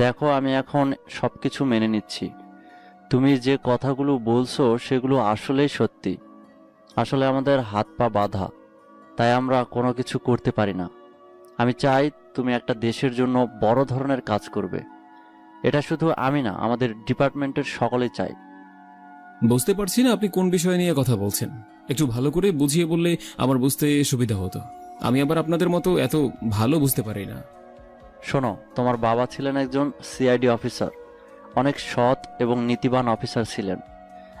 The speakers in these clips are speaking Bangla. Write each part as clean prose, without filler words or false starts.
দেখো, আমি এখন সবকিছু মেনে নিচ্ছি। তুমি যে কথাগুলো বলছো সেগুলো আসলেই সত্যি। আসলে আমাদের হাত পা বাঁধা, তাই আমরা কোনো কিছু করতে পারি না। আমি চাই তুমি একটা দেশের জন্য বড় ধরনের কাজ করবে। এটা শুধু আমি না, আমাদের ডিপার্টমেন্টের সকলেই চাই। বুঝতে পারছি না আপনি কোন বিষয় নিয়ে কথা বলছেন। একটু ভালো করে বুঝিয়ে বললে আমার বুঝতে সুবিধা হতো। আমি আবার আপনাদের মতো এত ভালো বুঝতে পারি না। শোনো, তোমার বাবা ছিলেন একজন সিআইডি অফিসার, অনেক সৎ এবং নীতিবান অফিসার ছিলেন।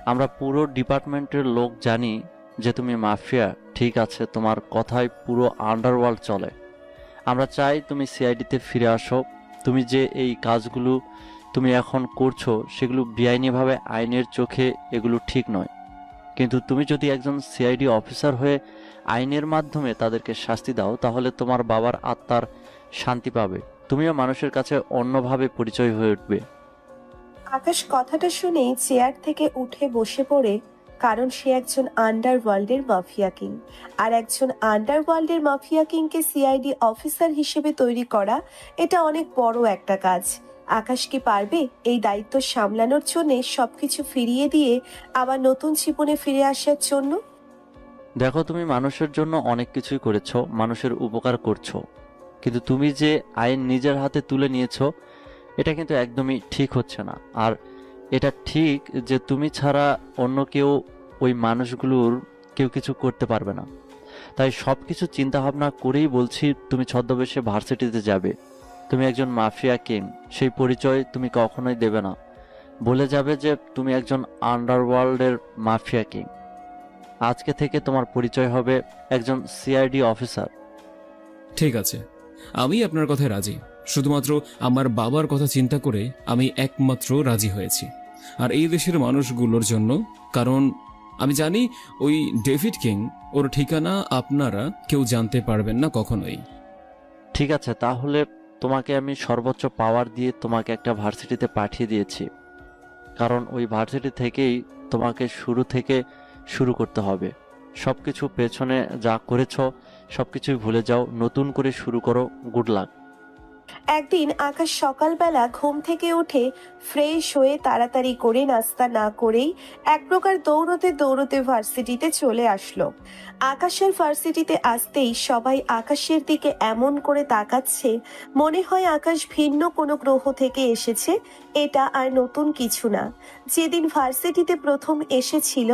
আমরা পুরো ডিপার্টমেন্টের লোক জানি যে তুমি মাফিয়া, ঠিক আছে, তোমার কথায় পুরো আন্ডারওয়ার্ল্ড চলে। আমরা চাই তুমি সিআইডিতে ফিরে আসো। তুমি যে এই কাজগুলো তুমি এখন করছো সেগুলো বেআইনিভাবে, আইনের চোখে এগুলো ঠিক নয়। কিন্তু তুমি যদি একজন সিআইডি অফিসার হয়ে আইনের মাধ্যমে তাদেরকে শাস্তি দাও, তাহলে তোমার বাবার আত্মার শান্তি পাবে, তুমিও মানুষের কাছে অন্যভাবে পরিচয় হয়ে উঠবে। আকাশ কথাটা শুনে চেয়ার থেকে উঠে বসে পড়ে, কারণ সে একজন আন্ডারওয়ার্ল্ডের মাফিয়া কিং। আর একজন আন্ডারওয়ার্ল্ডের মাফিয়া কিংকে সিআইডি অফিসার হিসেবে তৈরি করা, এটা অনেক বড় একটা কাজ। আকাশ কি পারবে এই দায়িত্ব সামলানোর জন্য, সবকিছু ফিরিয়ে দিয়ে আবার নতুন জীবনে ফিরে আসার জন্য? দেখো, তুমি মানুষের জন্য অনেক কিছুই করেছো, মানুষের উপকার করছো, কিন্তু তুমি যে আইন নিজের হাতে তুলে নিয়েছো, এটা কিন্তু একদমই ঠিক হচ্ছে না। আর এটা ঠিক যে তুমি ছাড়া অন্য কেউ, ওই মানুষগুলোর কেউ কিছু করতে পারবে না। তাই সব কিছু চিন্তাভাবনা করেই বলছি, তুমি ছদ্মবেশে ভার্সিটিতে যাবে। তুমি একজন মাফিয়া কিং, সেই পরিচয় তুমি কখনোই দেবে না। বলে যাবে যে তুমি একজন আন্ডারওয়ার্ল্ডের মাফিয়া কিং। আজকে থেকে তোমার পরিচয় হবে একজন সিআইডি অফিসার। ঠিক আছে, আমি আপনার কথায় রাজি। শুধুমাত্র আমার বাবার কথা চিন্তা করে আমি একমাত্র রাজি হয়েছি, আর এই দেশের মানুষগুলোর জন্য। কারণ আমি জানি ওই ডেভিড কিং, ওর ঠিকানা আপনারা কেউ জানতে পারবেন না কখনোই। ঠিক আছে, তাহলে তোমাকে আমি সর্বোচ্চ পাওয়ার দিয়ে তোমাকে একটা ভার্সিটিতে পাঠিয়ে দিয়েছি। কারণ ওই ভার্সিটি থেকেই তোমাকে শুরু থেকে শুরু করতে হবে। সবকিছু পেছনে যা করেছো সবকিছুই ভুলে যাও, নতুন করে শুরু করো। Good luck. একদিন আকাশ সকালবেলা ঘুম থেকে উঠে ফ্রেশ হয়ে তাড়াতাড়ি করে নাস্তা না করেই এক প্রকার দৌড়তে দৌড়তে ভার্সিটিতে চলে আসলো। আকাশের ভার্সিটিতে আসতেই সবাই আকাশের দিকে এমন করে তাকাচ্ছে, মনে হয় আকাশ ভিন্ন কোনো গ্রহ থেকে এসেছে। এটা আর নতুন কিছু না, যেদিন ভার্সিটিতে প্রথম এসেছিল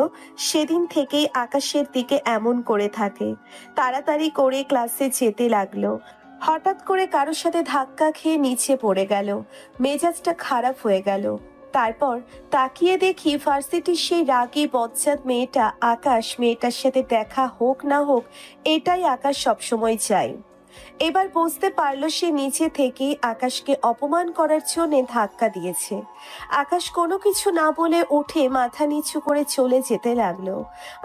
সেদিন থেকেই আকাশের দিকে এমন করে থাকে। তাড়াতাড়ি করে ক্লাসে যেতে লাগলো। হঠাৎ করে কারোর সাথে ধাক্কা খেয়ে নিচে পড়ে গেল। মেজাজটা খারাপ হয়ে গেল। তারপর তাকিয়ে দেখি ভার্সিটির সেই রাগী বজ্জাত মেয়েটা আকাশ। মেয়েটার সাথে দেখা হোক না হোক, এটাই আকাশ সবসময় চায়। এবার বুঝতে পারলো সে নিচে থেকেই আকাশকে অপমান করার জন্য ধাক্কা দিয়েছে। আকাশ কোনো কিছু না বলে উঠে মাথা নিচু করে চলে যেতে লাগলো।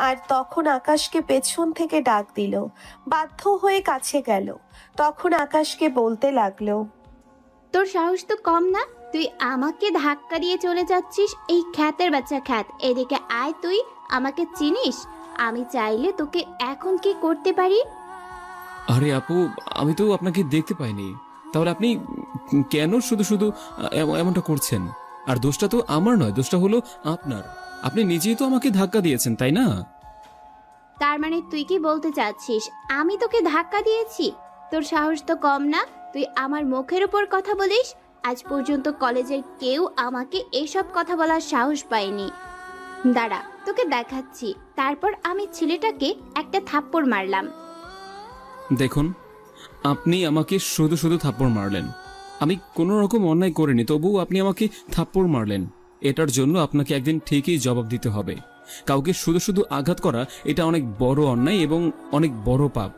আর তখন আকাশকে পেছন থেকে ডাক দিল। বাধ্য হয়ে কাছে গেল। তখন আকাশকে বলতে লাগলো, তোর সাহস তো কম না, তুই আমাকে ধাক্কা দিয়ে চলে যাচ্ছিস। এই খ্যাতের বাচ্চা খ্যাত, এদিকে আয়। তুই আমাকে চিনিস? আমি চাইলে তোকে এখন কি করতে পারি। আরে আপু, আমি তো আপনাকে দেখতে পাইনি। তাহলে আপনি কেন শুধু শুধু এমনটা করছেন? আর দোষটা তো আমার নয়, দোষটা হলো আপনার। আপনি নিজেই তো আমাকে ধাক্কা দিয়েছেন, তাই না? তার মানে তুই কি বলতে চাচ্ছিস আমি তোকে ধাক্কা দিয়েছি? তোর সাহস তো কম না, তুই আমার মুখের উপর কথা বলিস। আজ পর্যন্ত কলেজের কেউ আমাকে এসব কথা বলার সাহস পায়নি। দাঁড়া, তোকে দেখাচ্ছি। তারপর আমি ছেলেটাকে একটা থাপ্পড় মারলাম। দেখুন, আপনি আমাকে শুধু শুধু থাপ্পড় মারলেন। আমি কোনো রকম অন্যায় করিনি, তবুও আপনি আমাকে থাপ্পড় মারলেন। এটার জন্য আপনাকে একদিন ঠিকই জবাব দিতে হবে। কাউকে শুধু শুধু আঘাত করা এটা অনেক বড় অন্যায় এবং অনেক বড় পাপ।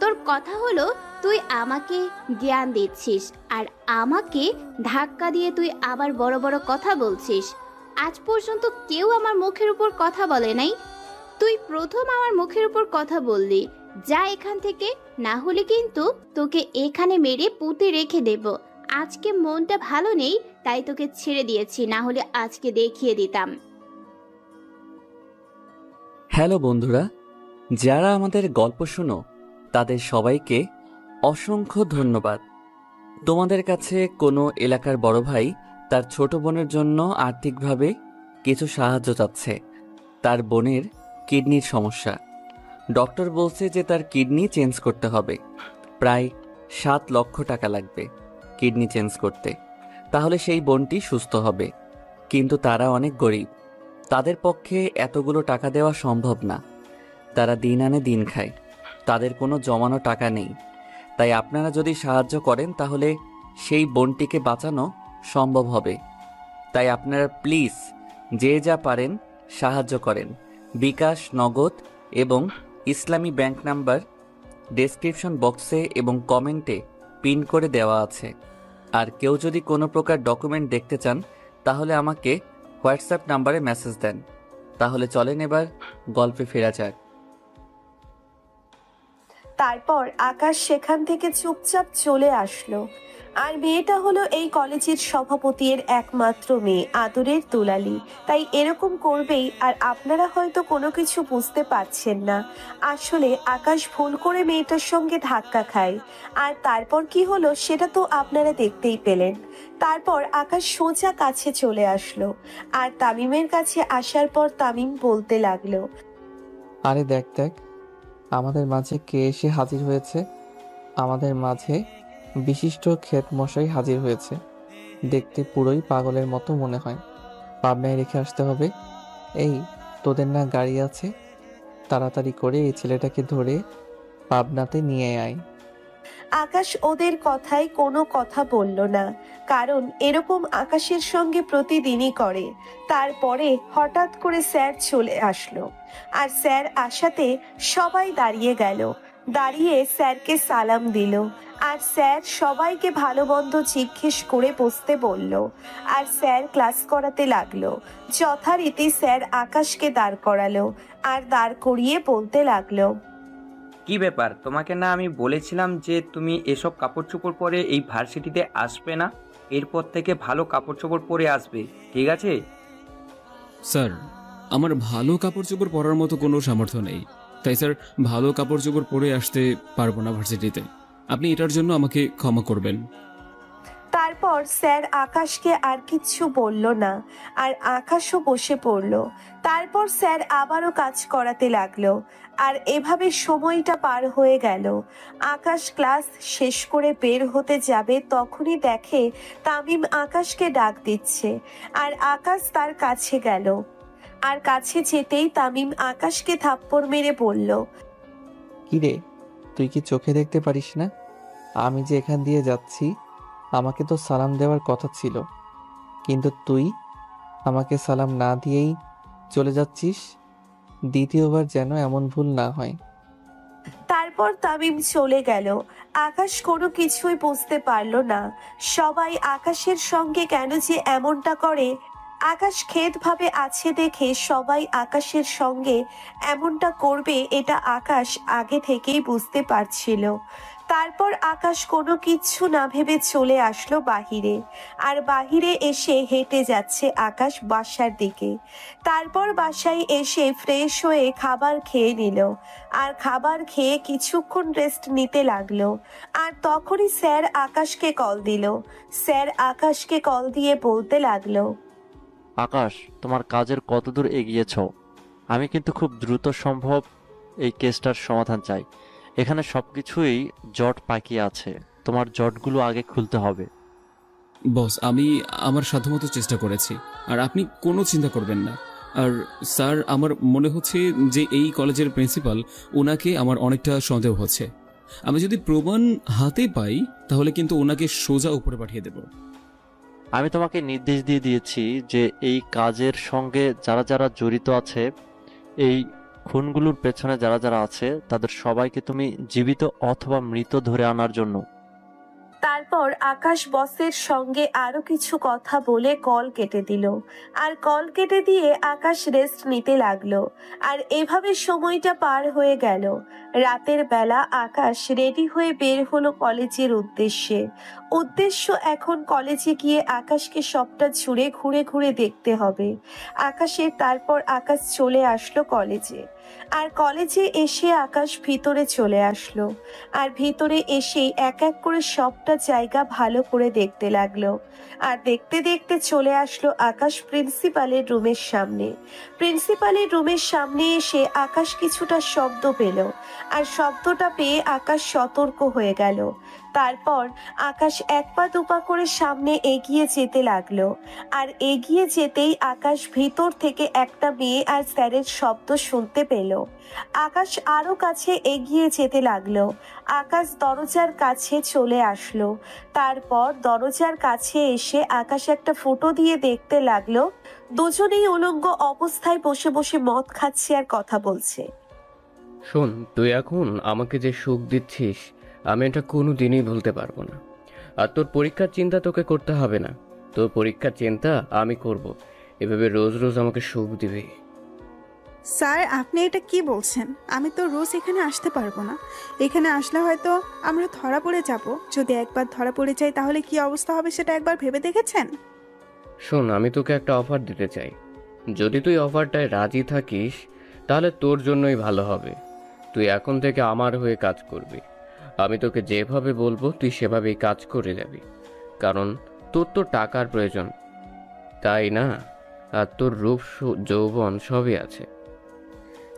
তোর কথা হলো তুই আমাকে জ্ঞান দিচ্ছিস, আর আমাকে ধাক্কা দিয়ে তুই আবার বড় বড় কথা বলছিস। আজ পর্যন্ত কেউ আমার মুখের উপর কথা বলে নাই, তুই প্রথম আমার মুখের উপর কথা বললি। যা এখান থেকে, না হলে কিন্তু তোকে এখানে মেরে পুঁতে রেখে দেব। আজকে মনটা ভালো নেই, তাই তোকে ছেড়ে দিয়েছি, না হলে আজকে দেখিয়ে দিতাম। হ্যালো বন্ধুরা, যারা আমাদের গল্প শোনো তাদের সবাইকে অসংখ্য ধন্যবাদ। তোমাদের কাছে কোনো এলাকার বড় ভাই তার ছোট বোনের জন্য আর্থিকভাবে কিছু সাহায্য চাচ্ছে। তার বোনের কিডনির সমস্যা। ডক্টর বলছে যে তার কিডনি চেঞ্জ করতে হবে। প্রায় 7 লক্ষ টাকা লাগবে কিডনি চেঞ্জ করতে, তাহলে সেই বোনটি সুস্থ হবে। কিন্তু তারা অনেক গরিব, তাদের পক্ষে এতগুলো টাকা দেওয়া সম্ভব না। তারা দিন আনে দিন খায়, তাদের কোনো জমানো টাকা নেই। তাই আপনারা যদি সাহায্য করেন তাহলে সেই বোনটিকে বাঁচানো সম্ভব হবে। তাই আপনারা প্লিজ যে যা পারেন সাহায্য করেন। বিকাশ, নগদ এবং ইসলামী ব্যাংক নাম্বার ডেসক্রিপশন বক্সে এবং কমেন্টে পিন করে দেওয়া আছে। আর কেউ যদি কোনো প্রকার ডকুমেন্ট দেখতে চান তাহলে আমাকে হোয়াটসঅ্যাপ নাম্বারে মেসেজ দেন। তাহলে চলেন এবার গল্পে ফেরা যাক। তারপর আকাশ সেখান থেকে চুপচাপ চলে আসলো। আর মেয়েটা হলো এই কলেজের সভাপতির একমাত্র মেয়ে, আদরের দুলালি, তাই এরকম করবেই। আর আপনারা হয়তো কোনো কিছু বুঝতে পারছেন না, আসলে আকাশ ভুল করে মেয়েটার সঙ্গে ধাক্কা খায়। আর তারপর কি হলো সেটা তো আপনারা দেখতেই পেলেন। তারপর আকাশ সোজা কাছে চলে আসলো, আর তামিমের কাছে আসার পর তামিম বলতে লাগলো, আরে দেখ দেখ, আমাদের মাঝে কে এসে হাজির হয়েছে। আমাদের মাঝে বিশিষ্ট ক্ষেত মশাই হাজির হয়েছে। দেখতে পুরোই পাগলের মতো মনে হয়। পাবনায় রেখে আসতে হবে। এই, তোদের না গাড়ি আছে? তাড়াতাড়ি করে এই ছেলেটাকে ধরে পাবনাতে নিয়ে আয়। আকাশ ওদের কথায় কোনো কথা বলল না, কারণ এরকম আকাশের সঙ্গে প্রতিদিনই করে। তারপরে হঠাৎ করে স্যার চলে আসলো, আর স্যার আসাতে সবাই দাঁড়িয়ে গেল। দাঁড়িয়ে স্যারকে সালাম দিল, আর স্যার সবাইকে ভালো মন্দ জিজ্ঞেস করে বসতে বলল। আর স্যার ক্লাস করাতে লাগলো। যথারীতি স্যার আকাশকে দাঁড় করালো, আর দাঁড় করিয়ে বলতে লাগলো, কি ব্যাপার, তোমাকে না আমি বলেছিলাম যে তুমি এসব কাপড় চোপড় পরে এই ভার্সিটিতে আসবে না? এরপর থেকে ভালো কাপড় চোপড় পরে আসবে, ঠিক আছে? স্যার, আমার ভালো কাপড় চোপড় পরার মতো কোনো সামর্থ্য নেই, তাই স্যার ভালো কাপড় চোপড় পরে আসতে পারবো না ভার্সিটিতে। আপনি এটার জন্য আমাকে ক্ষমা করবেন। তারপর স্যার আকাশকে আর কিচ্ছু বলল না, আর আকাশও বসে পড়ল। তারপর স্যার আবারও কাজ করাতে লাগলো, আর এভাবে সময়টা পার হয়ে গেল। আকাশ ক্লাস শেষ করে বের হতে যাবে, তখনই দেখে তামিম আকাশকে ডাক দিচ্ছে। আর আকাশ তার কাছে গেল, আর কাছে যেতেই তামিম আকাশকে থাপ্পড় মেরে বলল, কিরে, তুই কি চোখে দেখতে পারিস না? আমি যে এখান দিয়ে যাচ্ছি, আমাকে তো সালাম দেওয়ার কথা ছিল, কিন্তু তুই আমাকে সালাম না দিয়েই চলে যাচ্ছিস। দ্বিতীয়বার যেন এমন ভুল না হয়। তারপর তামিম চলে গেল। আকাশ কোনো কিছুই বুঝতে পারল না। সবাই আকাশের সঙ্গে কেন যে এমনটা করে, আকাশ খেদভাবে আছে দেখে সবাই আকাশের সঙ্গে এমনটা করবে এটা আকাশ আগে থেকেই বুঝতে পারছিল। তারপর আকাশ কোনো কিচ্ছু না ভেবে চলে আসলো বাহিরে। আর বাহিরে এসে হেঁটে যাচ্ছে আকাশ বাসার দিকে। তারপর বাসায় এসে ফ্রেশ হয়ে খাবার খেয়ে নিল, আর খাবার খেয়ে কিছুক্ষণ রেস্ট নিতে লাগলো। আর তখনই স্যার আকাশকে কল দিল। স্যার আকাশকে কল দিয়ে বলতে লাগলো, আকাশ, তোমার কাজের কতদূর এগিয়েছো? আমি কিন্তু খুব দ্রুত সম্ভব এই কেসটার সমাধান চাই। এখানে সবকিছুই জট পাকিয়ে আছে, তোমার জটগুলো আগে খুলতে হবে। বস, আমি আমার সাধ্যমতো চেষ্টা করেছি, আর আপনি কোনো চিন্তা করবেন না। আর স্যার, আমার মনে হচ্ছে যে এই কলেজের প্রিন্সিপাল, ওনাকে আমার অনেকটা সন্দেহ হচ্ছে। আমি যদি প্রমাণ হাতে পাই তাহলে কিন্তু ওনাকে সোজা উপরে পাঠিয়ে দেব। আমি তোমাকে নির্দেশ দিয়ে দিয়েছি যে এই কাজের সঙ্গে যারা যারা জড়িত আছে, এই খুনগুলোর পেছনে যারা যারা আছে, তাদের সবাইকে তুমি জীবিত অথবা মৃত ধরে আনার জন্য। তারপর আকাশ বসের সঙ্গে আরো কিছু কথা বলে কল কেটে দিল। আর কল কেটে দিয়ে আকাশ রেস্ট নিতে লাগলো। আর এভাবে সময়টা পার হয়ে গেল। রাতের বেলা আকাশ রেডি হয়ে বের হলো কলেজের উদ্দেশ্য এখন কলেজে গিয়ে আকাশকে সবটা ঘুরে ঘুরে দেখতে হবে। তারপর আকাশ চলে আসলো কলেজে। আর কলেজে এসে আকাশ ভিতরে চলে আসলো। আর ভিতরে এসে এক এক করে সবটা জায়গা ভালো করে দেখতে লাগলো। আর দেখতে দেখতে চলে আসলো আকাশ প্রিন্সিপালের রুমের সামনে। প্রিন্সিপালের রুমের সামনে এসে আকাশ কিছুটা শব্দ পেল, আর শব্দটা পেয়ে আকাশ সতর্ক হয়ে গেল। তারপর আকাশ এক পা দুপা করে সামনে এগিয়ে যেতে লাগলো। আর এগিয়ে যেতেই আকাশ ভিতর থেকে একটা মেয়ে আর স্যারের শব্দ শুনতে পেল। আকাশ আরো কাছে এগিয়ে যেতে লাগলো। আকাশ দরজার কাছে চলে আসলো। তারপর দরজার কাছে এসে আকাশ একটা ফটো দিয়ে দেখতে লাগলো দুজনেই উলঙ্গ অবস্থায় বসে বসে মদ খাচ্ছে আর কথা বলছে। শোন, তুই এখন আমাকে যে সুখ দিচ্ছিস আমি এটা কোনো দিনই ভুলতে পারবো না। আর তোর পরীক্ষার চিন্তা তোকে করতে হবে না, তোর পরীক্ষার চিন্তা আমি করব। এভাবে রোজ রোজ আমাকে সুখ দিবি? স্যার, আপনি এটা কি বলছেন? আমি তো রোজ এখানে আসতে পারবো না। এখানে আসলে হয়তো আমরা ধরা পড়ে যাব। যদি একবার ধরা পড়ে যাই তাহলে কি অবস্থা হবে সেটা একবার ভেবে দেখেছেন? শোন, আমি তোকে একটা অফার দিতে চাই। যদি তুই অফারটায় রাজি থাকিস তাহলে তোর জন্যই ভালো হবে। তুই এখন থেকে আমার হয়ে কাজ করবি। আমি তোকে যেভাবে বলবো তুই সেভাবেই কাজ করে যাবি, কারণ তোর তো টাকার প্রয়োজন, তাই না? আর তোর রূপ যৌবন সবই আছে।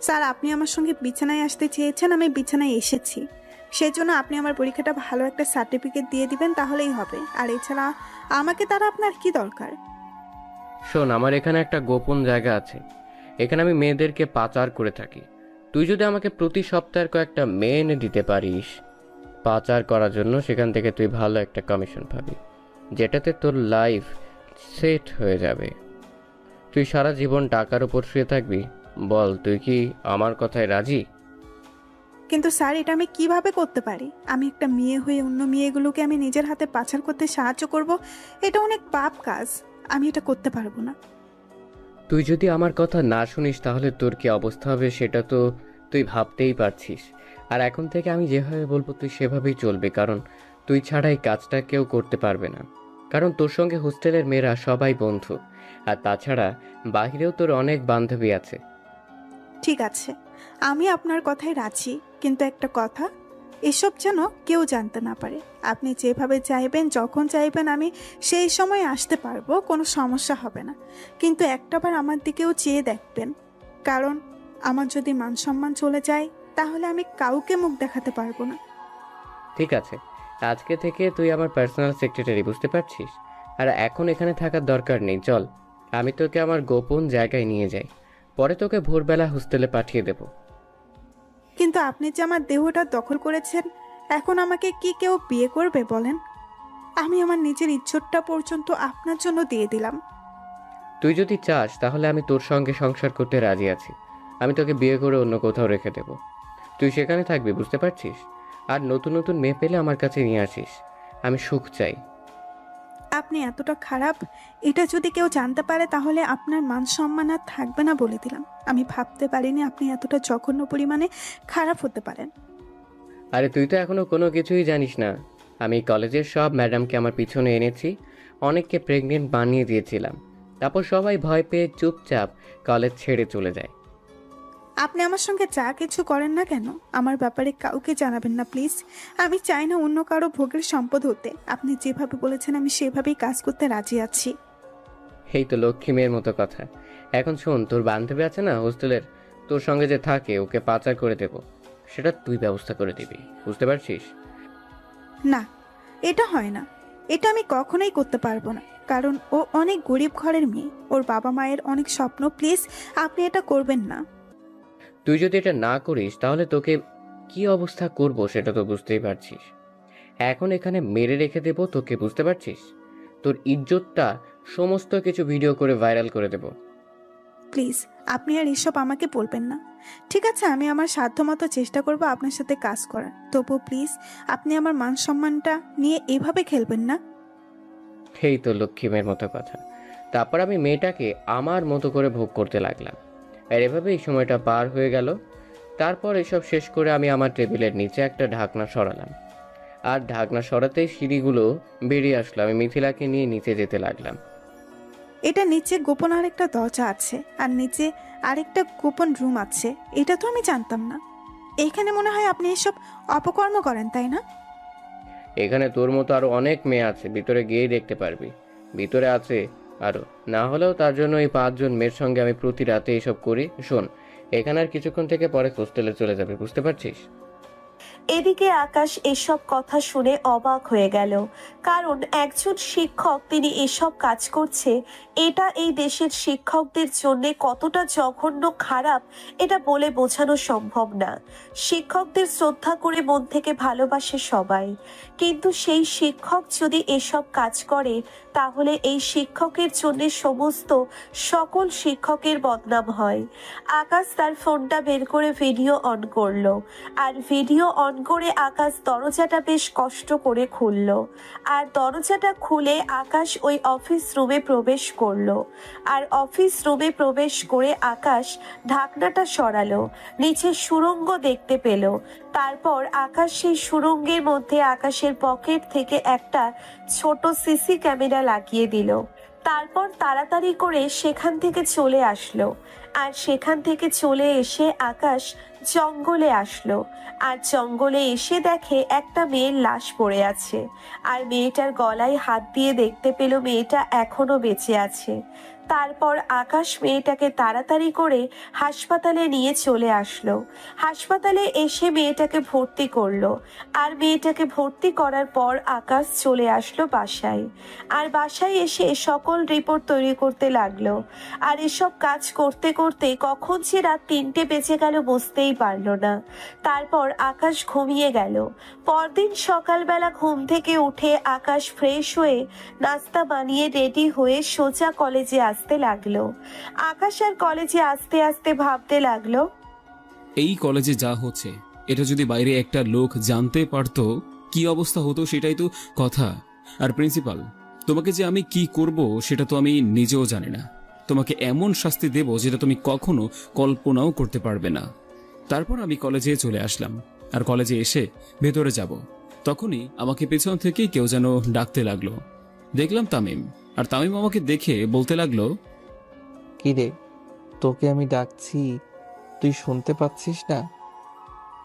স্যার, আপনি আমার সঙ্গে বিছানায় আসতে চেয়েছেন, আমি বিছানায় এসেছি। সেই জন্য আপনি আমার পরীক্ষাটা ভালো একটা সার্টিফিকেট দিয়ে দিবেন, তাহলেই হবে। আর এছাড়া আমাকে তারা আপনার কি দরকার? শোন, আমার এখানে একটা গোপন জায়গা আছে। এখানে আমি মেয়েদেরকে পাচার করে থাকি। তুই যদি আমাকে প্রতি সপ্তাহের কয়েকটা মেয়ে এনে দিতে পারিস পাচার করার জন্য, সেখান থেকে তুই ভালো একটা কমিশন পাবি, যেটাতে তোর লাইফ সেট হয়ে যাবে। তুই সারা জীবন টাকার উপর শুয়ে থাকবি? বল, তুই কি আমার কথায় রাজি? কিন্তু স্যার, এটা আমি কিভাবে করতে পারি? আমি একটা মেয়ে হয়ে অন্য মেয়েগুলোকে আমি নিজের হাতে পাচার করতে সাহায্য করব? এটা অনেক পাপ কাজ। আমি এটা করতে পারবো না। তুই যদি আমার কথা না শুনিস তাহলে তোর কি অবস্থা হবে সেটা তো তুই ভাবতেই পারছিস। আর এখন থেকে আমি যেভাবে বলবো তুই সেভাবেই চলবে, কারণ তুই ছাড়া এই কাজটা কেউ করতে পারবে না। কারণ তোর সঙ্গে হোস্টেলের মেয়েরা সবাই বন্ধু, আর তাছাড়া বাহিরেও তোর অনেক বান্ধবী আছে। ঠিক আছে, আমি আপনার কথায় রাজি, কিন্তু একটা কথা, এসব যেন কেউ জানতে না পারে। আপনি যেভাবে চাইবেন, যখন চাইবেন আমি সেই সময় আসতে পারবো, কোনো সমস্যা হবে না। কিন্তু একটাবার আমার দিকেও চেয়ে দেখবেন, কারণ আমার যদি মান সম্মান চলে যায় তাহলে আমি কাউকে মুখ দেখাতে পারবো না। ঠিক আছে, আজকে থেকে তুই আমার পার্সোনাল সেক্রেটারি, বুঝতে পারছিস? আর এখন এখানে থাকার দরকার নেই, চল আমি তোকে আমার গোপন জায়গায় নিয়ে যাই, পরে তোকে ভোরবেলা হোস্টেলে পাঠিয়ে দেব। কিন্তু আপনি যে আমার দেহটা দখল করেছেন, এখন আমাকে কি কেউ বিয়ে করবে বলেন? আমি আমার নিজের ইজ্জতটা পর্যন্ত আপনার জন্য দিয়ে দিলাম। তুই যদি চাস তাহলে আমি তোর সঙ্গে সংসার করতে রাজি আছি। আমি তোকে বিয়ে করে অন্য কোথাও রেখে দেব, তুই সেখানে থাকবি, বুঝতে পারছিস? আর নতুন নতুন মেয়ে পেলে আমার কাছে নিয়ে আসিস। আমি সুখ চাই। আপনি এতটা খারাপ, এটা যদি কেউ জানতে পারে তাহলে আপনার মান সম্মান আর থাকবে না, বলে দিলাম। আমি ভাবতে পারিনি আপনি এতটা জঘন্য পরিমাণে খারাপ হতে পারেন। আরে তুই তো এখনো কোনো কিছুই জানিস না। আমি কলেজের সব ম্যাডামকে আমার পিছনে এনেছি, অনেককে প্রেগনেন্ট বানিয়ে দিয়েছিলাম, তারপর সবাই ভয় পেয়ে চুপচাপ কলেজ ছেড়ে চলে যায়। আপনি আমার সঙ্গে যা কিছু করেন না কেন, আমার ব্যাপারে কাউকে জানাবেন না প্লিজ। আমি চাই না অন্য কারো ভোগের সম্পদ হতে। আপনি যেভাবে বলেছেন আমি সেভাবেই কাজ করতে রাজি আছি। এই তো লক্ষ্মী মেয়ের মতো কথা। এখন শোন, তোর বান্ধবী আছে না হোস্টেলের, তোর সঙ্গে যে থাকে, ওকে পাচার করে দেব, সেটা তুই ব্যবস্থা করে দিবি, বুঝতে পারছিস? না, এটা হয় না। এটা আমি কখনোই করতে পারবো না, কারণ ও অনেক গরিব ঘরের মেয়ে, ওর বাবা মায়ের অনেক স্বপ্ন। প্লিজ আপনি এটা করবেন না। তুই যদি এটা না করিস তাহলে তোকে কি অবস্থা করব সেটা তো বুঝতেই পারছিস। এখন এখানে মেরে রেখে দেব তোকে, বুঝতে পারছিস? তোর ইজ্জতটা সমস্ত কিছু ভিডিও করে ভাইরাল করে দেব। প্লিজ আপনি আর এসব আমাকে বলবেন না। ঠিক আছে, আমি আমার সাধ্যমতো চেষ্টা করব আপনার সাথে কাজ করার, তবু প্লিজ আপনি আমার মান সম্মানটা নিয়ে এভাবে খেলবেন না। এই তো লক্ষ্মী মেয়ের মতো কথা। তারপর আমি মেয়েটাকে আমার মতো করে ভোগ করতে লাগলাম, আর এভাবে এই সময়টা পার হয়ে গেল। তারপর এসব শেষ করে আমি আমার টেবিলের নিচে একটা ঢাকনা সরালাম, আর ঢাকনা সরাতেই সিঁড়িগুলো বেরিয়ে আসলো। আমি মিথিলাকে নিয়ে নিচে যেতে লাগলাম। এটা নিচে গোপন আরেকটা দরজা আছে, আর নিচে আরেকটা গোপন রুম আছে। এটা তো আমি জানতাম না। এখানে মনে হয় আপনি এসব অপকর্ম করেন, তাই না? এখানে তোর মতো আরো অনেক মেয়ে আছে, ভিতরে গিয়েই দেখতে পারবি। ভিতরে আছে আরো, না হলেও তার জন্য এই 5 জন মেয়ের সঙ্গে আমি প্রতি রাতে এসব করি। শোন, এখানে আর কিছুক্ষণ থেকে পরে হোস্টেলে চলে যাবে, বুঝতে পারছিস? এদিকে আকাশ এসব কথা শুনে অবাক হয়ে গেল, কারণ একজন শিক্ষক তিনি এসব কাজ করছে, এটা এই দেশের শিক্ষকদের জন্য কতটা জঘন্য খারাপ এটা বলে বোঝানো সম্ভব না। শিক্ষকদের শ্রদ্ধা করে মন থেকে ভালোবাসে সবাই, কিন্তু সেই শিক্ষক যদি এসব কাজ করে তাহলে এই শিক্ষকের জন্য সকল শিক্ষকের বদনাম হয়। আকাশ তার ফোনটা বের করে ভিডিও অন করলো, আর ভিডিও অন করে আকাশ দরজাটা বেশ কষ্ট করে খুললো। আর দরজাটা খুলে আকাশ ওই অফিস রুমে প্রবেশ করলো। আর অফিস রুমে প্রবেশ করে আকাশ ঢাকনাটা সরালো, নিচে সুড়ঙ্গ দেখতে পেল। তারপর আকাশ সেই সুড়ঙ্গের মধ্যে আকাশের পকেট থেকে একটা ছোট সিসি ক্যামেরা লাগিয়ে দিল। তারপর তাড়াতাড়ি করে সেখান থেকে চলে আসলো। আর সেখান থেকে চলে এসে আকাশ জঙ্গলে আসলো। আর জঙ্গলে এসে দেখে একটা মেয়ের লাশ পড়ে আছে। আর মেয়েটার গলায় হাত দিয়ে দেখতে পেল মেয়েটা এখনো বেঁচে আছে। তারপর আকাশ মেয়েটাকে তাড়াতাড়ি করে হাসপাতালে নিয়ে চলে আসলো। হাসপাতালে এসে মেয়েটাকে ভর্তি করলো। আর মেয়েটাকে ভর্তি করার পর আকাশ চলে আসলো বাসায়। আর বাসায় এসে সকল রিপোর্ট তৈরি করতে লাগলো। আর এসব কাজ করতে করতে কখন যে রাত 3টে বেজে গেল বুঝতেই পারলো না। তারপর আকাশ ঘুমিয়ে গেল। পরদিন সকালবেলা ঘুম থেকে উঠে আকাশ ফ্রেশ হয়ে নাস্তা বানিয়ে রেডি হয়ে সোজা কলেজে আসতে লাগলো। আকাশ আর কলেজে আসতে আসতে ভাবতে লাগলো, এই কলেজে যা হচ্ছে এটা যদি বাইরে একটা লোক জানতে পারতো কি অবস্থা হতো, সেটাই তো কথা। আর প্রিন্সিপাল, তোমাকে যে আমি কি করব সেটা তো আমি নিজেও জানি না। তোমাকে এমন শাস্তি দেব যেটা তুমি কখনো কল্পনাও করতে পারবে না। তারপর আমি কলেজে চলে আসলাম। আর কলেজে এসে ভেতরে যাব, তখনই আমাকে পেছন থেকে কেউ যেন ডাকতে লাগলো। দেখলাম তামিম। আর তামিম আমাকে দেখে বলতে লাগলো, কি রে, তোকে আমি ডাকছি, তুই শুনতে পাচ্ছিস না?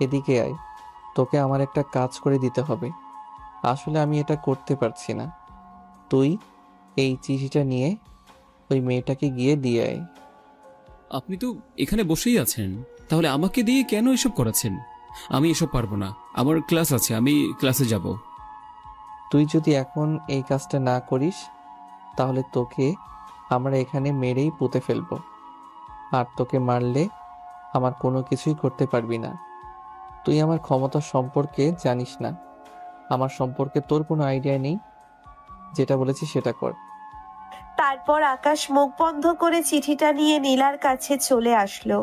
এদিকে আয়, তোকে আমার একটা কাজ করে দিতে হবে। আসলে আমি এটা করতে পারছি না। তুই এই চিঠিটা নিয়ে ওই মেয়েটাকে গিয়ে দিয়ে আয়। আপনি তো এখানে বসেই আছেন, তাহলে আমাকে দিয়ে কেন এসব করাচ্ছেন? আমি এসব পারবো না, আমার ক্লাস আছে, আমি ক্লাসে যাব। তুই যদি এখন এই কাজটা না করিস তাহলে তোকে আমরা এখানে মেরেই পুঁতে ফেলবো। আর তোকে মারলে আমার কোনো কিছুই করতে পারবি না। তুই আমার ক্ষমতা সম্পর্কে জানিস না, আমার সম্পর্কে তোর কোনো আইডিয়া নেই। যেটা বলেছি সেটা কর। তারপর আকাশ মুখ বন্ধ করে চিঠিটা নিয়ে নীলার কাছে চলে আসলো।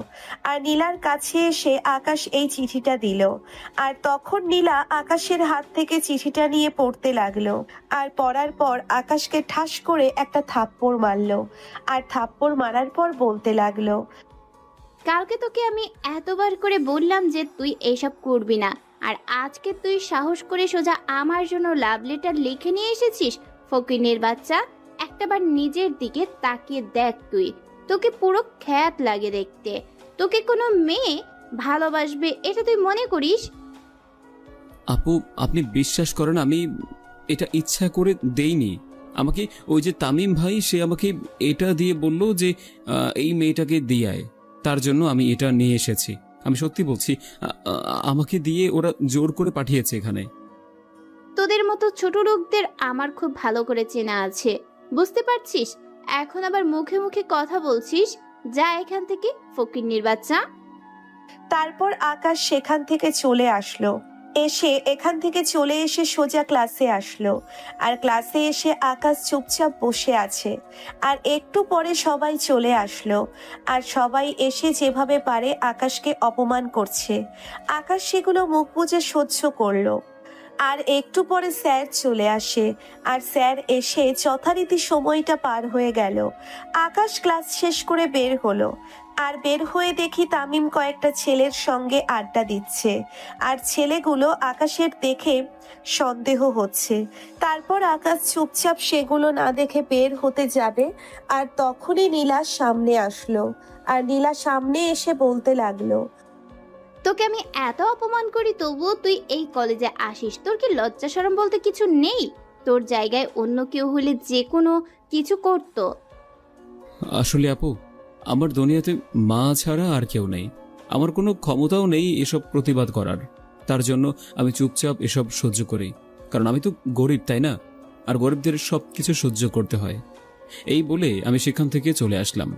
আর নীলার কাছে এসে আকাশ এই চিঠিটা দিল। আর তখন নীলা আকাশের হাত থেকে চিঠিটা নিয়ে পড়তে লাগলো। আর পড়ার পর আকাশকে ঠাস করে একটা থাপ্পড় মারলো। আর থাপ্পড় মারার পর বলতে লাগলো, কালকে তোকে আমি এতবার করে বললাম যে তুই এসব করবি না, আর আজকে তুই সাহস করে সোজা আমার জন্য লাভ লেটার লিখে নিয়ে এসেছিস। ফকিনের বাচ্চা, একটাবার নিজের দিকে তাকিয়ে দেখ তুই, তোকে পুরো খ্যাত লাগে দেখতে। তোকে কোনো মেয়ে ভালোবাসবে এটা তুই মনে করিস? আপু, আপনি বিশ্বাস করেন আমি এটা ইচ্ছা করে দেইনি। আমাকে ওই যে তামিম ভাই, সে আমাকে এটা দিয়ে বলল যে এই মেয়েটাকে দিয়ে আয়, তার জন্য আমি এটা নিয়ে এসেছি। আমি সত্যি বলছি, আমাকে দিয়ে ওরা জোর করে পাঠিয়েছে এখানে। তোদের মতো ছোট লোকদের আমার খুব ভালো করে চেনা আছে, বুঝতে পারছিস? এখন আবার মুখে মুখে কথা বলছিস, যা এখান থেকে ফকিন্নির বাচ্চা। তারপর আকাশ সেখান থেকে চলে আসলো। এখান থেকে চলে এসে সোজা ক্লাসে আসলো। আর ক্লাসে এসে আকাশ চুপচাপ বসে আছে। আর একটু পরে সবাই চলে আসলো। আর সবাই এসে যেভাবে পারে আকাশকে অপমান করছে। আকাশ সেগুলো মুখ বুজে সহ্য করলো। আর একটু পরে স্যার চলে আসে। আর স্যার এসে যথারীতি সময়টা পার হয়ে গেল। আকাশ ক্লাস শেষ করে বের হলো। আর বের হয়ে দেখি তামিম কয়েকটা ছেলের সঙ্গে আড্ডা দিচ্ছে। আর ছেলেগুলো আকাশের দেখে সন্দেহ হচ্ছে। তারপর আকাশ চুপচাপ সেগুলো না দেখে বের হতে যাবে। আর তখনই নীলা সামনে আসলো। আর নীলা সামনে এসে বলতে লাগলো, তোকে আমি এত অপমান করি তবুও তুই এই কলেজে আসিস, তোর কি লজ্জা শরম বলতে কিছু নেই? তোর জায়গায় অন্য কেউ হলে যে কোনো কিছু করতো। আসলে আপু, আমার দুনিয়াতে মা ছাড়া আর কেউ নেই। আমার কোনো ক্ষমতাও নেই এসব প্রতিবাদ করার। তার জন্য আমি চুপচাপ এসব সহ্য করি, কারণ আমি তো গরিব, তাই না? আর গরিবদের সব কিছু সহ্য করতে হয়। এই বলে আমি সেখান থেকে চলে আসলাম।